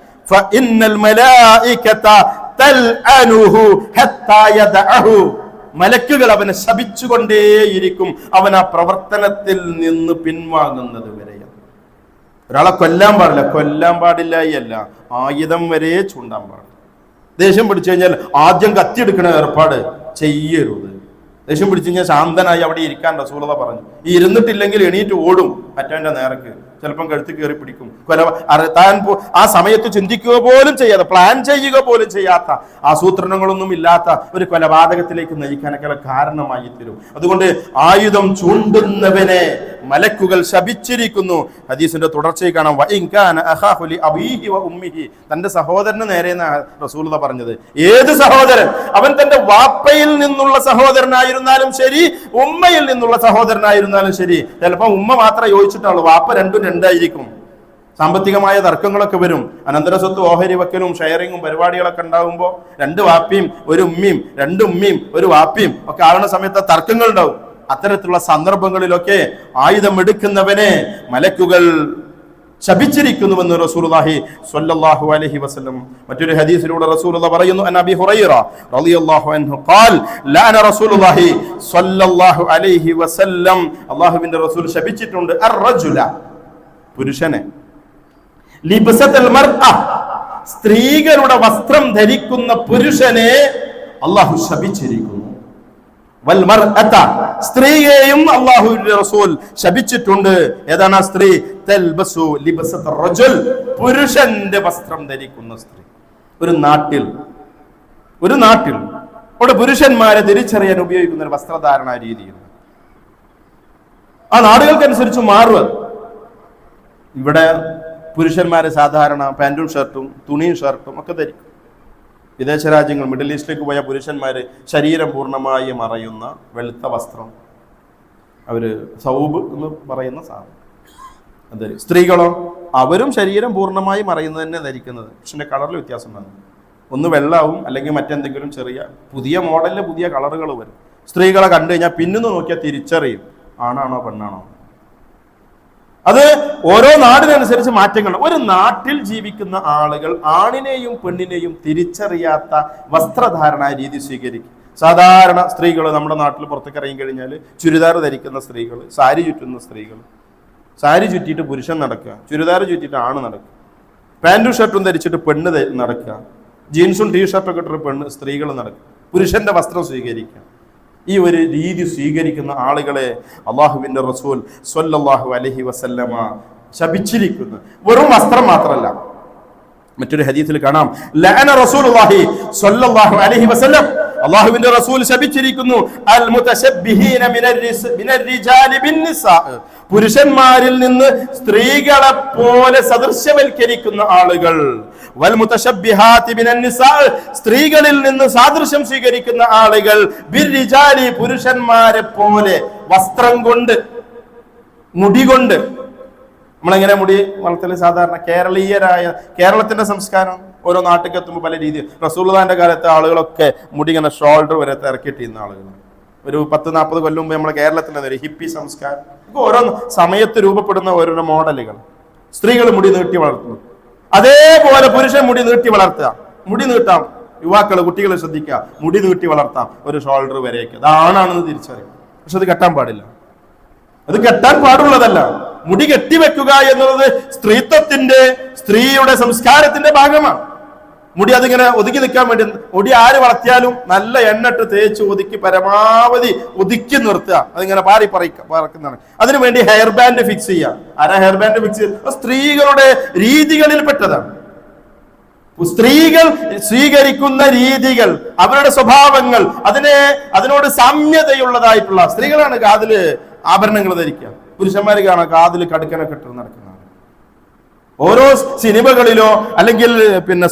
ഫഇന്നൽ മലായികത തൽഅനുഹു ഹത്താ യദഅഹു, മലക്കുകൾ അവനെ ശപിച്ചുകൊണ്ടേയിരിക്കും അവൻ ആ പ്രവർത്തനത്തിൽ നിന്ന് പിൻവാങ്ങുന്നത് വരെ. ഒരാളെ കൊല്ലാൻ പാടില്ല അല്ല, ആയുധം വരെ ചൂണ്ടാൻ പാടില്ല. ദേഷ്യം പിടിച്ചു കഴിഞ്ഞാൽ ആദ്യം കത്തിയെടുക്കണ ഏർപ്പാട് ചെയ്യരുത്. ദേഷ്യം പിടിച്ചു കഴിഞ്ഞാൽ ശാന്തനായി അവിടെ ഇരിക്കാൻ റസൂലുള്ളാഹി പറഞ്ഞു. ഈ ഇരുന്നിട്ടില്ലെങ്കിൽ എണീറ്റ് ഓടും മറ്റവന്റെ നേർക്ക്, ചിലപ്പം കഴുത്ത് കയറി പിടിക്കും. താൻ ആ സമയത്ത് ചിന്തിക്കുക പോലും ചെയ്യാതെ, പ്ലാൻ ചെയ്യുക പോലും ചെയ്യാത്ത, ആസൂത്രണങ്ങളൊന്നും ഇല്ലാത്ത ഒരു കൊലപാതകത്തിലേക്ക് നയിക്കാനൊക്കെ കാരണമായി തീരും. അതുകൊണ്ട് ആയുധം ചൂണ്ടുന്നവനെ മലക്കുകൾ ശപിച്ചിരിക്കുന്നു. ഹദീസിന്റെ തുടർച്ചയിൽ കാണാം, തന്റെ സഹോദരന് നേരെ റസൂലുള്ളാഹി പറഞ്ഞത്. ഏത് സഹോദരൻ? അവൻ തന്റെ വാപ്പയിൽ നിന്നുള്ള സഹോദരനായിരുന്നാലും ശരി, ഉമ്മയിൽ നിന്നുള്ള സഹോദരനായിരുന്നാലും ശരി. ചിലപ്പോൾ ഉമ്മ മാത്രമേ യോജിച്ചിട്ടുള്ളൂ, വാപ്പ രണ്ടും രണ്ടായിരിക്കും. സാമ്പത്തികമായ തർക്കങ്ങളൊക്കെ വരും. അനന്തര സ്വത്ത് ഓഹരി വെക്കലും ഷെയറിങ്ങും പരിപാടികളൊക്കെ ഉണ്ടാകുമ്പോൾ രണ്ട് വാപ്പിയും ഒരു ഉമ്മയും, രണ്ട് ഉമ്മയും ഒരു വാപ്പിയും ഒക്കെ ആവുന്ന സമയത്ത് തർക്കങ്ങൾ ഉണ്ടാവും. അത്തരത്തിലുള്ള സന്ദർഭങ്ങളിലൊക്കെ ആയുധം എടുക്കുന്നവനെ മലക്കുകൾ ശപിച്ചിരിക്കുന്നുവെന്ന് റസൂലുള്ളാഹി സ്വല്ലല്ലാഹു അലൈഹി വസല്ലം മറ്റൊരു ഹദീസിലൂടെ റസൂലുള്ളാഹി പറയുന്നു, അൻ അബീ ഹുറൈറ റളിയല്ലാഹു അൻഹു ഖാൽ ലഅന റസൂലുള്ളാഹി സ്വല്ലല്ലാഹു അലൈഹി വസല്ലം, അല്ലാഹുവിന്റെ റസൂൽ ശപിച്ചിട്ടുണ്ട് അർ-റജുല, പുരുഷനെ, ലിബ്സത്തുൽ മർഅ, സ്ത്രീകളുടെ വസ്ത്രം ധരിക്കുന്ന പുരുഷനെ അല്ലാഹു ശപിച്ചിരിക്കുന്നു. വൽ മർഅത, സ്ത്രീയെയും അല്ലാഹുവിന്റെ റസൂൽ ശപിച്ചിട്ടുണ്ട്. ഏതാണ് ആ സ്ത്രീ? തൽബസു ലിബ്സത്തുർ റജുൽ, പുരുഷന്റെ വസ്ത്രം ധരിക്കുന്ന സ്ത്രീ. ഒരു നാട്ടിൽ അവിടെ പുരുഷന്മാരെ തിരിച്ചറിയാൻ ഉപയോഗിക്കുന്ന ഒരു വസ്ത്രധാരണ രീതിയുണ്ട്. ആ നാടുകൾക്കനുസരിച്ച് മാറുക. ഇവിടെ പുരുഷന്മാരെ സാധാരണ പാൻറ്റും ഷർട്ടും തുണിയും ഷർട്ടും ഒക്കെ ധരിക്കും. വിദേശ രാജ്യങ്ങൾ, മിഡിൽ ഈസ്റ്റിലേക്ക് പോയ പുരുഷന്മാര് ശരീരം പൂർണ്ണമായി മറയുന്ന വെളുത്ത വസ്ത്രം, അവര് സൗബ് എന്ന് പറയുന്ന സാധനം അത്. സ്ത്രീകളോ, അവരും ശരീരം പൂർണ്ണമായി മറയുന്നത് തന്നെ ധരിക്കുന്നത്. പക്ഷെ കളറിൽ വ്യത്യാസം വന്നു, ഒന്ന് വെള്ളാവും അല്ലെങ്കിൽ മറ്റെന്തെങ്കിലും ചെറിയ പുതിയ മോഡലില് പുതിയ കളറുകൾ വരും. സ്ത്രീകളെ കണ്ടു കഴിഞ്ഞാൽ പിന്നൊന്ന് നോക്കിയാൽ തിരിച്ചറിയും ആണാണോ പെണ്ണാണോ. അത് ഓരോ നാടിനനുസരിച്ച് മാറ്റങ്ങൾ. ഒരു നാട്ടിൽ ജീവിക്കുന്ന ആളുകൾ ആണിനെയും പെണ്ണിനെയും തിരിച്ചറിയാത്ത വസ്ത്രധാരണ രീതി സ്വീകരിക്കും. സാധാരണ സ്ത്രീകൾ നമ്മുടെ നാട്ടിൽ പുറത്തേക്ക് ഇറങ്ങി കഴിഞ്ഞാൽ ചുരിദാർ ധരിക്കുന്ന സ്ത്രീകൾ, സാരി ചുറ്റുന്ന സ്ത്രീകൾ, സാരി ചുറ്റിയിട്ട് പുരുഷൻ നടക്കുക, ചുരിദാർ ചുറ്റിയിട്ട് ആണ് നടക്കുക, പാൻറ്റും ഷർട്ടും ധരിച്ചിട്ട് പെണ്ണ് നടക്കുക, ജീൻസും ടീഷർട്ടൊക്കെ ഇട്ടിട്ട് പെണ്ണ് സ്ത്രീകൾ നടക്കുക, പുരുഷന്റെ വസ്ത്രം സ്വീകരിക്കുക. ഈ ഒരു രീതി സ്വീകരിക്കുന്ന ആളുകളെ അള്ളാഹുവിന്റെ റസൂൽ സ്വല്ലല്ലാഹു അലൈഹി വസല്ലമ ശപിച്ചിരിക്കുന്നു. വെറും വസ്ത്രം മാത്രമല്ല, മറ്റൊരു ഹദീസിൽ കാണാം, ലഅന റസൂലുള്ളാഹി സ്വല്ലല്ലാഹു അലൈഹി വസല്ലം, അള്ളാഹുവിന്റെ റസൂൽ ശപിച്ചിരിക്കുന്നു അൽ മുതശബ്ബിഹീന മിനർ റിജാലി ബിന്നിസാ, പുരുഷന്മാരിൽ നിന്ന് സ്ത്രീകളെ പോലെ സദൃശ്യവൽക്കരിക്കുന്ന ആളുകൾ, വൽ മുതശബ്ബിഹാതി മിനൻ നിസാ, സ്ത്രീകളിൽ നിന്ന് സാദൃശ്യം സ്വീകരിക്കുന്ന ആളുകൾ, ബിർരിജാലി, പുരുഷന്മാരെ പോലെ വസ്ത്രം കൊണ്ട്, മുടി കൊണ്ട്. നമ്മളെങ്ങനെ മുടി വളർത്തല്? സാധാരണ കേരളീയരായ, കേരളത്തിന്റെ സംസ്കാരം ഓരോ നാട്ടിൽ എത്തുമ്പോൾ പല രീതിയിൽ. റസൂലുള്ളാഹിന്റെ കാലത്തെ ആളുകളൊക്കെ മുടി ഇങ്ങനെ ഷോൾഡർ വരെ ഇറക്കിയിട്ടിരുന്ന ആളുകൾ. ഒരു 10-40 കൊല്ലം മുമ്പ് നമ്മുടെ കേരളത്തിലെ ഒരു ഹിപ്പി സംസ്കാരം. ഓരോ സമയത്ത് രൂപപ്പെടുന്ന ഓരോരോ മോഡലുകൾ. സ്ത്രീകൾ മുടി നീട്ടി വളർത്തുന്നു, അതേപോലെ പുരുഷൻ മുടി നീട്ടി വളർത്തുക. മുടി നീട്ടാം, യുവാക്കള് കുട്ടികളെ ശ്രദ്ധിക്കുക, മുടി നീട്ടി വളർത്താം ഒരു ഷോൾഡർ വരെയൊക്കെ. അതാണാണെന്ന് തിരിച്ചറിയും. പക്ഷെ അത് കെട്ടാൻ പാടില്ല, അത് കെട്ടാൻ പാടുള്ളതല്ല. മുടി കെട്ടിവെക്കുക എന്നുള്ളത് സ്ത്രീത്വത്തിന്റെ, സ്ത്രീയുടെ സംസ്കാരത്തിന്റെ ഭാഗമാണ്. മുടി അതിങ്ങനെ ഒതുക്കി നിൽക്കാൻ വേണ്ടി, മുടി ആര് വളർത്തിയാലും നല്ല എണ്ണിട്ട് തേച്ച് ഒതുക്കി പരമാവധി ഒതുക്കി നിർത്തുക. അതിങ്ങനെ പറക്കുന്നതാണ്. അതിനുവേണ്ടി ഹെയർ ബാൻഡ് ഫിക്സ് ചെയ്യുക. ആരാ ഹെയർ ബാൻഡ് ഫിക്സ് ചെയ്യുക? സ്ത്രീകളുടെ രീതികളിൽ പെട്ടതാണ്. സ്ത്രീകൾ സ്വീകരിക്കുന്ന രീതികൾ, അവരുടെ സ്വഭാവങ്ങൾ, അതിനോട് സാമ്യതയുള്ളതായിട്ടുള്ള സ്ത്രീകളാണ് കാതില് ആഭരണങ്ങൾ ധരിക്കുക. പുരുഷന്മാർ കാണാം കാതില് കടുക്കനൊക്കെ ഇട്ട് നടക്കുന്നതാണ്. ഓരോ സിനിമകളിലോ അല്ലെങ്കിൽ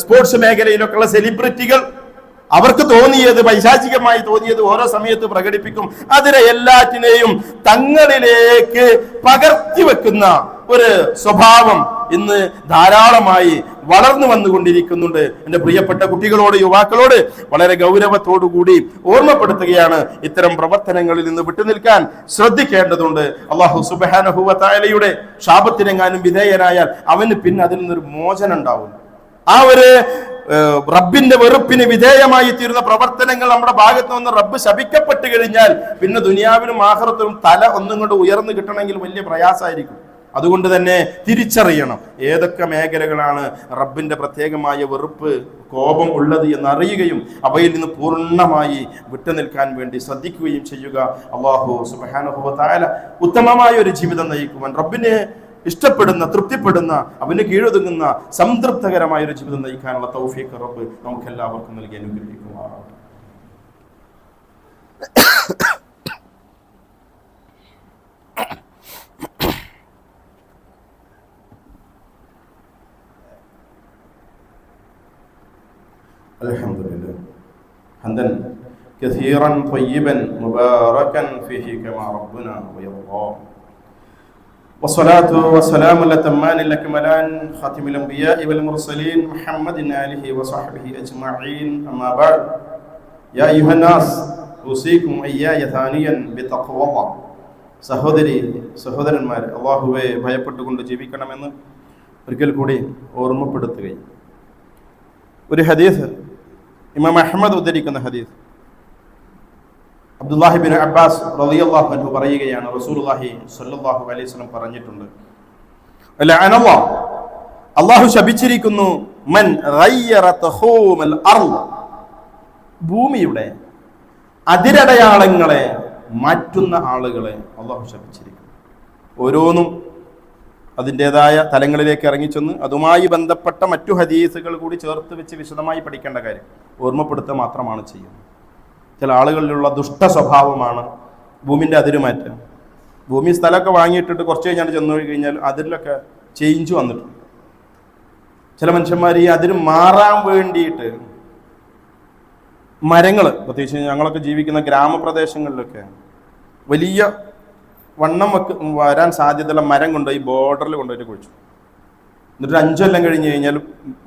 സ്പോർട്സ് മേഖലയിലൊക്കെ ഉള്ള സെലിബ്രിറ്റികൾ അവർക്ക് തോന്നിയത്, പൈശാചികമായി തോന്നിയത് ഓരോ സമയത്ത് പ്രകടിപ്പിക്കും. അതിനെ എല്ലാറ്റിനെയും തങ്ങളിലേക്ക് പകർത്തി വെക്കുന്ന ഒരു സ്വഭാവം ഇന്ന് ധാരാളമായി വളർന്നു വന്നുകൊണ്ടിരിക്കുന്നുണ്ട്. എൻ്റെ പ്രിയപ്പെട്ട കുട്ടികളോട്, യുവാക്കളോട് വളരെ ഗൗരവത്തോടുകൂടി ഓർമ്മപ്പെടുത്തുകയാണ്, ഇത്തരം പ്രവർത്തനങ്ങളിൽ നിന്ന് വിട്ടുനിൽക്കാൻ ശ്രദ്ധിക്കേണ്ടതുണ്ട്. അല്ലാഹു സുബ്ഹാനഹു വ തആലയുടെ ശാപത്തിനെങ്ങാനും വിധേയനായാൽ അവന് പിന്നെ അതിൽ നിന്നൊരു മോചനം ഉണ്ടാവും. ആ ഒരു റബ്ബിന്റെ വെറുപ്പിന് വിധേയമായി തീരുന്ന പ്രവർത്തനങ്ങൾ നമ്മുടെ ഭാഗത്ത് നിന്ന് റബ്ബ് ശപിക്കപ്പെട്ട് കഴിഞ്ഞാൽ പിന്നെ ദുനിയാവിലും ആഖിറത്തിലും തല ഒന്നും കൊണ്ട് ഉയർന്നു കിട്ടണമെങ്കിൽ വലിയ പ്രയാസമായിരിക്കും. അതുകൊണ്ട് തന്നെ തിരിച്ചറിയണം ഏതൊക്കെ മേഖലകളാണ് റബ്ബിന്റെ പ്രത്യേകമായ വെറുപ്പ്, കോപം ഉള്ളത് എന്നറിയുകയും അവയിൽ നിന്ന് പൂർണ്ണമായി വിട്ടുനിൽക്കാൻ വേണ്ടി ശ്രദ്ധിക്കുകയും ചെയ്യുക. അല്ലാഹു സുബ്ഹാനഹു വ തആല ഉത്തമമായ ഒരു ജീവിതം നയിക്കുവാൻ, റബ്ബിനെ ഇഷ്ടപ്പെടുന്ന, തൃപ്തിപ്പെടുന്ന, അവന് കീഴൊതുങ്ങുന്ന സംതൃപ്തകരമായ ഒരു ജീവിതം നയിക്കാനുള്ള തൗഫീഖ് റബ്ബ് നമുക്ക് എല്ലാവർക്കും നൽകി അനുഗ്രഹിക്കുമാറാവട്ടെ. الحمد لله حمدا كثيرا طيبا مباركا فيه كما ربنا ويرضى والصلاة والسلام الأتمان الأكملان خاتم الأنبياء والمرسلين محمد آله وصحبه أجمعين أما بعد يا أيها الناس أوصيكم إياي ثانيا بتقوى الله. സഹോദരന്മാരെ, അല്ലാഹുവെ ഭയപ്പെട്ടുകൊണ്ട് ജീവിക്കണമെന്ന് ഒരിക്കൽ കൂടി ഓർമ്മപ്പെടുത്തുകയും, ഒരു ഹദീസ് ഇമാം അഹ്മദ് ഉദ്ധരിക്കുന്ന ഹദീസ്, അബ്ദുല്ലാഹി ബിൻ അബ്ബാസ് റളിയല്ലാഹു അൻഹു പറയുകയാണ്, റസൂലുള്ളാഹി സ്വല്ലല്ലാഹു അലൈഹി വസല്ലം പറഞ്ഞിട്ടുണ്ട്, അല്ലാഹു ശപിച്ചിരിക്കുന്നു മൻ ഗയ്യറ തഖൂമൽ അർള്, ഭൂമിയുടെ അതിരടയാളങ്ങളെ മാറ്റുന്ന ആളുകളെ അല്ലാഹു ശപിച്ചിരിക്കുന്നു. ഓരോന്നും അതിൻ്റെതായ തലങ്ങളിലേക്ക് ഇറങ്ങിച്ചെന്ന് അതുമായി ബന്ധപ്പെട്ട മറ്റു ഹദീസുകൾ കൂടി ചേർത്ത് വെച്ച് വിശദമായി പഠിക്കേണ്ട കാര്യം ഓർമ്മപ്പെടുത്തുക മാത്രമാണ് ചെയ്യുന്നത്. ചില ആളുകളിലുള്ള ദുഷ്ട സ്വഭാവമാണ് ഭൂമിൻ്റെ അതിരുമാറ്റം. ഭൂമി സ്ഥലമൊക്കെ വാങ്ങിയിട്ടിട്ട് കുറച്ച് കഴിഞ്ഞാൽ ചെന്ന് കഴിഞ്ഞാൽ അതിരിലൊക്കെ ചേഞ്ച് വന്നിട്ടുണ്ട്. ചില മനുഷ്യന്മാർ ഈ അതിര് മാറാൻ വേണ്ടിയിട്ട് മരങ്ങൾ, പ്രത്യേകിച്ച് ഞങ്ങളൊക്കെ ജീവിക്കുന്ന ഗ്രാമപ്രദേശങ്ങളിലൊക്കെ വലിയ വണ്ണം വരാൻ സാധ്യതയുള്ള മരം കൊണ്ടുപോയി ബോർഡറിൽ കൊണ്ടുപോയിട്ട് കുഴിച്ചു. എന്നിട്ട് 5 കൊല്ലം കഴിഞ്ഞ് കഴിഞ്ഞാൽ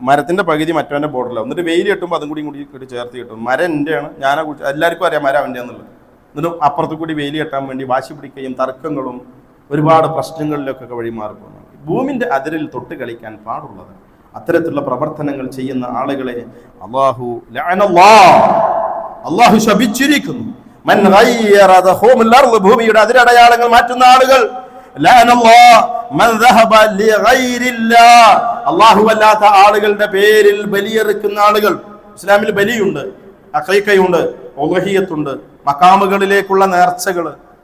മരത്തിൻ്റെ പകുതി മറ്റവൻ്റെ ബോർഡറിലാവും. എന്നിട്ട് വെയിൽ കിട്ടുമ്പോൾ അതും കൂടി ചേർത്ത് കിട്ടും. മരം എൻ്റെയാണ്, ഞാനാ കുഴിച്ചു, എല്ലാവർക്കും അറിയാം മരം അവൻ്റെ എന്നുള്ളത്. എന്നിട്ട് അപ്പുറത്തു കൂടി വെയിൽ കെട്ടാൻ വേണ്ടി വാശി പിടിക്കുകയും തർക്കങ്ങളും ഒരുപാട് പ്രശ്നങ്ങളിലൊക്കെ വഴിമാറി പോകുന്നു. ഭൂമിൻ്റെ അതിരിൽ തൊട്ട് കളിക്കാൻ പാടുള്ളത്. അത്തരത്തിലുള്ള പ്രവർത്തനങ്ങൾ ചെയ്യുന്ന ആളുകളെ അല്ലാഹു ശപിച്ചിരിക്കുന്നു. മൻ ഗയ്യറ തഖൂമൽ അർള്, ഭൂമിയുടെ അതിരടയാളങ്ങൾ മാറ്റുന്ന ആളുകൾ, അല്ലാഹു അല്ലാത്ത ആളുകളുടെ പേരിൽ ബലിയെറുക്കുന്ന ആളുകൾ. ഇസ്ലാമിൽ ബലിയുണ്ട്, അഖീഖയുണ്ട്, ഉദ്ഹിയ്യത്തുണ്ട്, മഖാമുകളിലേക്കുള്ള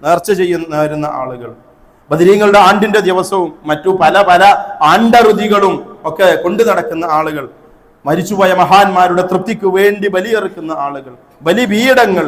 നേർച്ച ചെയ്യുന്ന ആളുകൾ, ബദരീങ്ങളുടെ ആണ്ടിന്റെ ദിവസവും മറ്റു പല ആണ്ടറുതികളും ഒക്കെ കൊണ്ടു നടക്കുന്ന ആളുകൾ, മരിച്ചുപോയ മഹാന്മാരുടെ തൃപ്തിക്ക് വേണ്ടി ബലിയെറുക്കുന്ന ആളുകൾ, ബലിപീഠങ്ങൾ,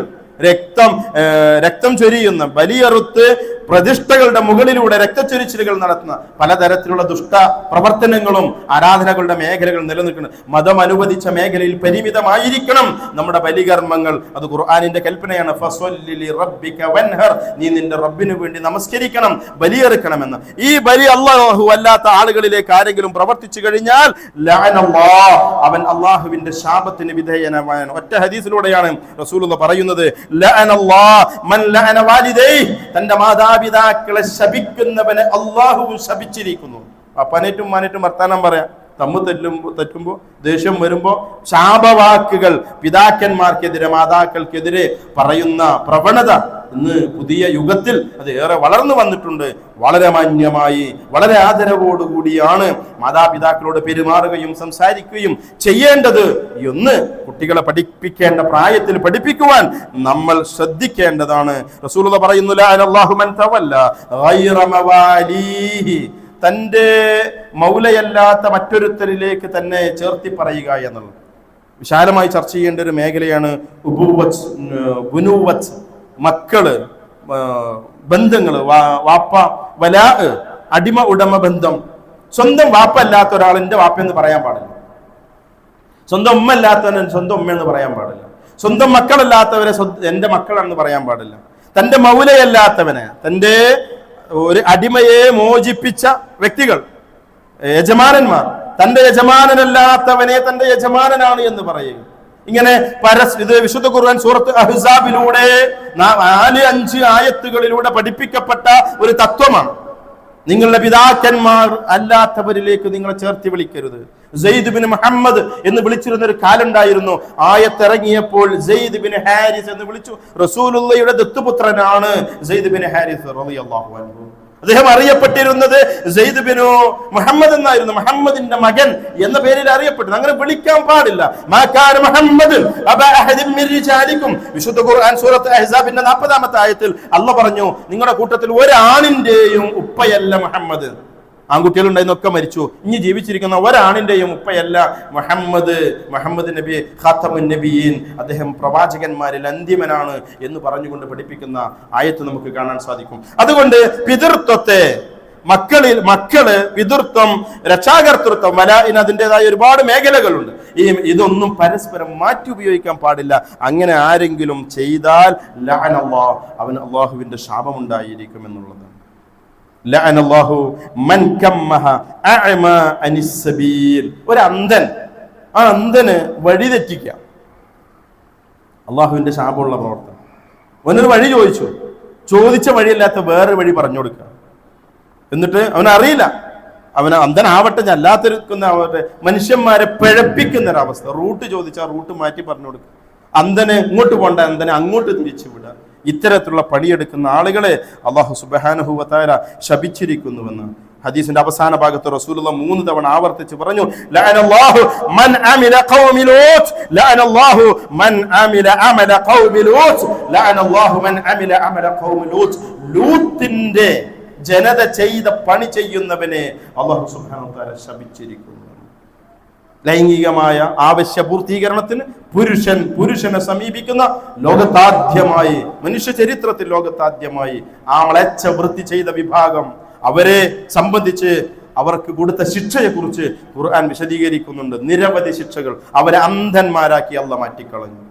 രക്തം ചൊരിയുന്ന, ബലിയെറുത്ത് പ്രതിഷ്ഠകളുടെ മുകളിലൂടെ രക്തച്ചൊരിച്ചിലുകൾ നടത്തുന്ന പലതരത്തിലുള്ള ദുഷ്ട പ്രവർത്തനങ്ങളും ആരാധനകളുടെ മേഖലകൾ നിലനിൽക്കുന്നു. മതം അനുവദിച്ച മേഖലയിൽ പരിമിതമായിരിക്കണം നമ്മുടെ ബലികർമ്മങ്ങൾ. അത് ഖുർആനിന്റെ കൽപ്പനയാണ്, ഫസ്വല്ലി ലിറബ്ബിക വൻഹർ, നീ നിന്റെ റബ്ബിന് വേണ്ടി നമസ്കരിക്കണം, ബലിയെറുക്കണമെന്ന്. ഈ ബലി അല്ലാഹു അല്ലാത്ത ആളുകളിലേക്ക് ആരെങ്കിലും പ്രവർത്തിച്ചു കഴിഞ്ഞാൽ ലഅനല്ലാഹ്, അവൻ അല്ലാഹുവിന്റെ ശാപത്തിന് വിധേയനാവാൻ. ഒറ്റ ഹദീസിലൂടെയാണ് റസൂലുള്ളാഹി പറയുന്നത്, ലഅനല്ലാഹ് മൻ ലഅന വാലിദൈഹി, തന്റെ മാതാപിതാക്കളെ ശപിക്കുന്നവനെ അല്ലാഹു ശപിച്ചിരിക്കുന്നു. അപ്പനേറ്റും മാനേറ്റും വർത്താനം പറയാം, തമ്മിൽ തെറ്റുമ്പോൾ ദേഷ്യം വരുമ്പോൾ ശാപവാക്കുകൾ പിതാക്കന്മാർക്കെതിരെ, മാതാക്കൾക്കെതിരെ പറയുന്ന പ്രവണത ഇന്ന് പുതിയ യുഗത്തിൽ അത് ഏറെ വളർന്നു വന്നിട്ടുണ്ട്. വളരെ മാന്യമായി, വളരെ ആദരവോടുകൂടിയാണ് മാതാപിതാക്കളോട് പെരുമാറുകയും സംസാരിക്കുകയും ചെയ്യേണ്ടത് എന്ന് കുട്ടികളെ പഠിപ്പിക്കേണ്ട പ്രായത്തിൽ പഠിപ്പിക്കുവാൻ നമ്മൾ ശ്രദ്ധിക്കേണ്ടതാണ്. റസൂലുള്ളാഹി പറയുന്നു, ലഅനല്ലാഹു മൻ തവല്ല ഗൈറ മവാലിഹി, തൻ്റെ മൗലയല്ലാത്ത മറ്റൊരുത്തരിലേക്ക് തന്നെ ചേർത്തി പറയുക എന്നുള്ളത് വിശാലമായി ചർച്ച ചെയ്യേണ്ട ഒരു മേഖലയാണ്. ബുനുവത്ത്, മക്കള്, ബന്ധങ്ങള്, വാപ്പ വലാ, അടിമ ഉടമ ബന്ധം. സ്വന്തം വാപ്പ അല്ലാത്ത ഒരാൾ എൻ്റെ വാപ്പ എന്ന് പറയാൻ പാടില്ല, സ്വന്തം ഉമ്മ അല്ലാത്തവന് സ്വന്തം ഉമ്മ എന്ന് പറയാൻ പാടില്ല, സ്വന്തം മക്കളല്ലാത്തവരെ എൻ്റെ മക്കളാണെന്ന് പറയാൻ പാടില്ല, തൻ്റെ മൗലയല്ലാത്തവനെ, തൻ്റെ ഒരു അടിമയെ മോചിപ്പിച്ച വ്യക്തികൾ, യജമാനന്മാർ, തൻ്റെ യജമാനനല്ലാത്തവനെ തൻ്റെ യജമാനനാണ് എന്ന് പറയുക. ഇങ്ങനെ ഇത് വിശുദ്ധ ഖുർആൻ സൂറത്ത് അഹ്സാബിലൂടെ 4-5 ആയത്തുകളിലൂടെ പഠിപ്പിക്കപ്പെട്ട ഒരു തത്വമാണ്. നിങ്ങളുടെ പിതാക്കന്മാർ അല്ലാത്തവരിലേക്ക് നിങ്ങളെ ചേർത്തി വിളിക്കരുത്. സെയ്ദ് ബിൻ മുഹമ്മദ് എന്ന് വിളിച്ചിരുന്ന ഒരു കാലുണ്ടായിരുന്നു. ആയത്തിറങ്ങിയപ്പോൾ സെയ്ദ് ബിൻ ഹാരിസ് എന്ന് വിളിച്ചു. റസൂലുള്ളാഹിയുടെ ദത്തുപുത്രനാണ് സെയ്ദ് ബിൻ ഹാരിസ് റളിയല്ലാഹു അൻഹു. അദ്ദേഹം അറിയപ്പെട്ടിരുന്നത് സെയ്ദ് ബിൻ മുഹമ്മദ് എന്നായിരുന്നു. മുഹമ്മദിന്റെ മകൻ എന്ന പേരിൽ അറിയപ്പെട്ടു. അങ്ങനെ വിളിക്കാൻ പാടില്ല. വിശുദ്ധ ഖുർആൻ സൂറത്ത് അഹ്സാബിന്റെ 40-ാമത്തെ ആയത്തിൽ അല്ലാഹ് പറഞ്ഞു, നിങ്ങളുടെ കൂട്ടത്തിൽ ഒരാണിന്റെയും ഉപ്പയല്ല മുഹമ്മദ്. ആൺകുട്ടികളുണ്ടായിരുന്നൊക്കെ മരിച്ചു. ഇനി ജീവിച്ചിരിക്കുന്ന ഒരാണിന്റെയും ഉപ്പയല്ല മുഹമ്മദ് നബി ഖാത്തമുൻ നബിയീൻ, അദ്ദേഹം പ്രവാചകന്മാരിൽ അന്തിമനാണ് എന്ന് പറഞ്ഞുകൊണ്ട് പഠിപ്പിക്കുന്ന ആയത്ത് നമുക്ക് കാണാൻ സാധിക്കും. അതുകൊണ്ട് പിതൃത്വത്തെ മക്കള് പിതൃത്വം, രക്ഷാകർത്തൃത്വം, വലാഇന് അതിൻ്റെതായ ഒരുപാട് മേഖലകളുണ്ട്. ഇതൊന്നും പരസ്പരം മാറ്റി ഉപയോഗിക്കാൻ പാടില്ല. അങ്ങനെ ആരെങ്കിലും ചെയ്താൽ ലഅനല്ലാഹ്, അവന് അല്ലാഹുവിന്റെ ശാപമുണ്ടായിരിക്കും എന്നുള്ളതാണ്. ഒരു അന്ധൻ, ആ അന്ധന് വഴി തെറ്റിക്കാം, അള്ളാഹുവിന്റെ ശാപമുള്ള പ്രവർത്തനം. അവനൊരു വഴി ചോദിച്ച വഴിയല്ലാത്ത വേറെ വഴി പറഞ്ഞു കൊടുക്കുക. എന്നിട്ട് അവനറിയില്ല, അവന് അന്ധനാവട്ടെ അല്ലാത്തിരിക്കുന്നവട്ടെ മനുഷ്യന്മാരെ പിഴപ്പിക്കുന്ന ഒരവസ്ഥ. റൂട്ട് ചോദിച്ചാൽ റൂട്ട് മാറ്റി പറഞ്ഞു കൊടുക്കുക. അന്ധനെ ഇങ്ങോട്ട് പോണ്ട, അന്ധനെ അങ്ങോട്ട് തിരിച്ചു വിടുക. ഇത്തരത്തിലുള്ള പണിയെടുക്കുന്ന ആളുകളെ അല്ലാഹു സുബ്ഹാനഹു വ തആല ശപിച്ചിരിക്കുന്നുവെന്ന് ഹദീസിന്റെ അവസാന ഭാഗത്ത് റസൂലുള്ളാഹി 3 തവണ ആവർത്തിച്ച് പറഞ്ഞു, ലഅനല്ലാഹു മൻ അമില ഖൗമി ലൂത്ത്, ലഅനല്ലാഹു മൻ അമില അമല ഖൗമി ലൂത്ത്, ലഅനല്ലാഹു മൻ അമില അമല ഖൗമി ലൂത്ത്. ലൂത്തിന്റെ ജനത ചെയ്ത പണി ചെയ്യുന്നവനെ അല്ലാഹു സുബ്ഹാനഹു വ തആല ശപിച്ചിരിക്കുന്നു. ലൈംഗികമായ ആവശ്യ പൂർത്തീകരണത്തിന് പുരുഷനെ സമീപിക്കുന്ന ലോകത്താദ്യമായി, മനുഷ്യ ചരിത്രത്തിൽ ലോകത്താദ്യമായി ആ മ്ലേച്ഛ വൃത്തി ചെയ്ത വിഭാഗം, അവരെ സംബന്ധിച്ച് അവർക്ക് കൊടുത്ത ശിക്ഷയെ കുറിച്ച് ഖുർആൻ വിശദീകരിക്കുന്നുണ്ട്. നിരവധി ശിക്ഷകൾ. അവരെ അന്ധന്മാരാക്കി അല്ലാഹു മാറ്റിക്കളഞ്ഞു.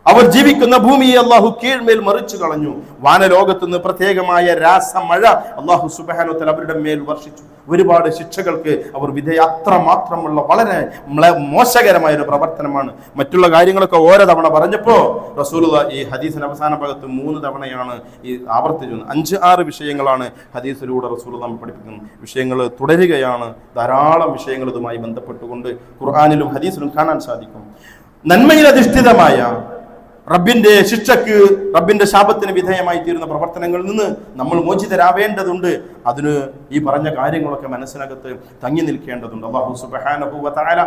അവർ ജീവിക്കുന്ന ഭൂമിയെ അല്ലാഹു കീഴ്മേൽ മറിച്ചു കളഞ്ഞു. വാനലോകത്തുനിന്ന് പ്രത്യേകമായ രാസമഴ അല്ലാഹു സുബ്ഹാനഹു വ തആല അവരുടെ മേൽ വർഷിച്ചു. ഒരുപാട് ശിക്ഷകൾക്ക് അവർ അത്രമാത്രമുള്ള വളരെ മോശകരമായ ഒരു പ്രവർത്തനമാണ്. മറ്റുള്ള കാര്യങ്ങളൊക്കെ ഓരോ തവണ പറഞ്ഞപ്പോ റസൂലുള്ളാഹി ഈ ഹദീസിന്റെ അവസാന ഭാഗത്ത് 3 തവണയാണ് ഈ ആവർത്തിച്ചത്. 5-6 വിഷയങ്ങളാണ് ഹദീസിലൂടെ റസൂലുള്ളാഹി പഠിപ്പിക്കുന്ന വിഷയങ്ങൾ തുടരുകയാണ്. ധാരാളം വിഷയങ്ങൾ ഇതുമായി ബന്ധപ്പെട്ടുകൊണ്ട് ഖുർആനിലും ഹദീസിലും കാണാൻ സാധിക്കും. നന്മയിൽ അധിഷ്ഠിതമായ റബ്ബിന്റെ ശിക്ഷക്ക്, റബ്ബിന്റെ ശാപത്തിന് വിധേയമായി തീരുന്ന പ്രവർത്തനങ്ങളിൽ നിന്ന് നമ്മൾ മോചിതരാവേണ്ടതുണ്ട്. അതിന് ഈ പറഞ്ഞ കാര്യങ്ങളൊക്കെ മനസ്സിനകത്ത് തങ്ങി നിൽക്കേണ്ടതുണ്ട്. അല്ലാഹു സുബ്ഹാനഹു വ തആല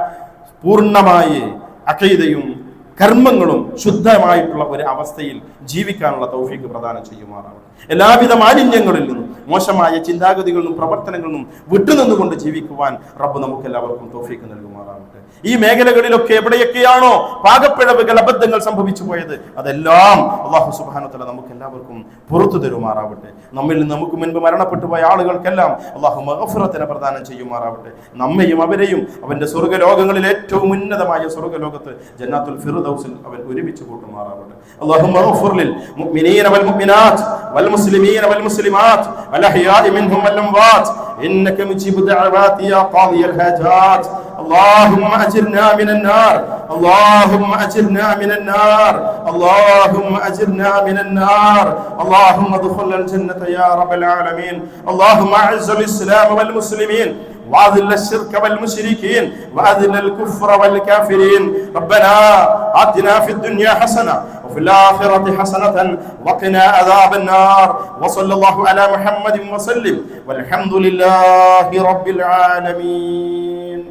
പൂർണ്ണമായി അഖീദയും കർമ്മങ്ങളും ശുദ്ധമായിട്ടുള്ള ഒരു അവസ്ഥയിൽ ജീവിക്കാനുള്ള തൗഫീഖ് പ്രദാനം ചെയ്യുമാറാവട്ടെ. എല്ലാവിധ മാലിന്യങ്ങളിൽ നിന്നും മോശമായ ചിന്താഗതികളിൽ നിന്നും പ്രവർത്തനങ്ങളിൽ നിന്നും വിട്ടുനിന്നുകൊണ്ട് ജീവിക്കുവാൻ റബ്ബ് നമുക്ക് എല്ലാവർക്കും തൗഫീഖ് നൽകുമാറാവട്ടെ. ഈ മേഖലകളിലൊക്കെ എവിടെയൊക്കെയാണോ പാകപ്പിഴവുകൾ, അബദ്ധങ്ങൾ സംഭവിച്ചു പോയത്, അതെല്ലാം അല്ലാഹു സുബ്ഹാനഹു വ തആല നമുക്ക് എല്ലാവർക്കും പുറത്തു തരുമാറാവട്ടെ. നമ്മിൽ നിന്ന് നമുക്ക് മുൻപ് മരണപ്പെട്ടു പോയ ആളുകൾക്കെല്ലാം അല്ലാഹു മഗ്ഫിറത്തിനെ പ്രദാനം ചെയ്യുമാറാവട്ടെ. നമ്മയും അവരെയും അവന്റെ സ്വർഗ്ഗലോകങ്ങളിൽ ഏറ്റവും ഉന്നതമായ സ്വർഗ്ഗലോകത്ത് ജന്നാത്തുൽ ഫിർദൗസിൽ അവൻ ഒരുമിച്ച് കൂട്ടുമാറാവട്ടെ. അല്ലാഹുമ്മ ഗ്ഫിർ ലിൽ മുഅ്മിനീന വൽ മുഅ്മിനാത്ത് വൽ മുസ്ലിമീന വൽ മുസ്ലിമാത്ത് വൽ അഹ്യാഇ മിൻഹും വൽ അംവാത്ത് ഇന്നക മുജീബു ദഅവാതി യാ ഖാദിയൽ ഹാജാത്ത്. اللهم أجرنا من النار، اللهم أجرنا من النار، اللهم أجرنا من النار، اللهم ادخل الجنة يا رب العالمين. اللهم أعز الإسلام والمسلمين وأذل الشرك والمشركين وأذل الكفر والكافرين. ربنا آتنا في الدنيا حسنة وفي الآخرة حسنة وقنا عذاب النار. وصلى الله على محمد وسلم والحمد لله رب العالمين.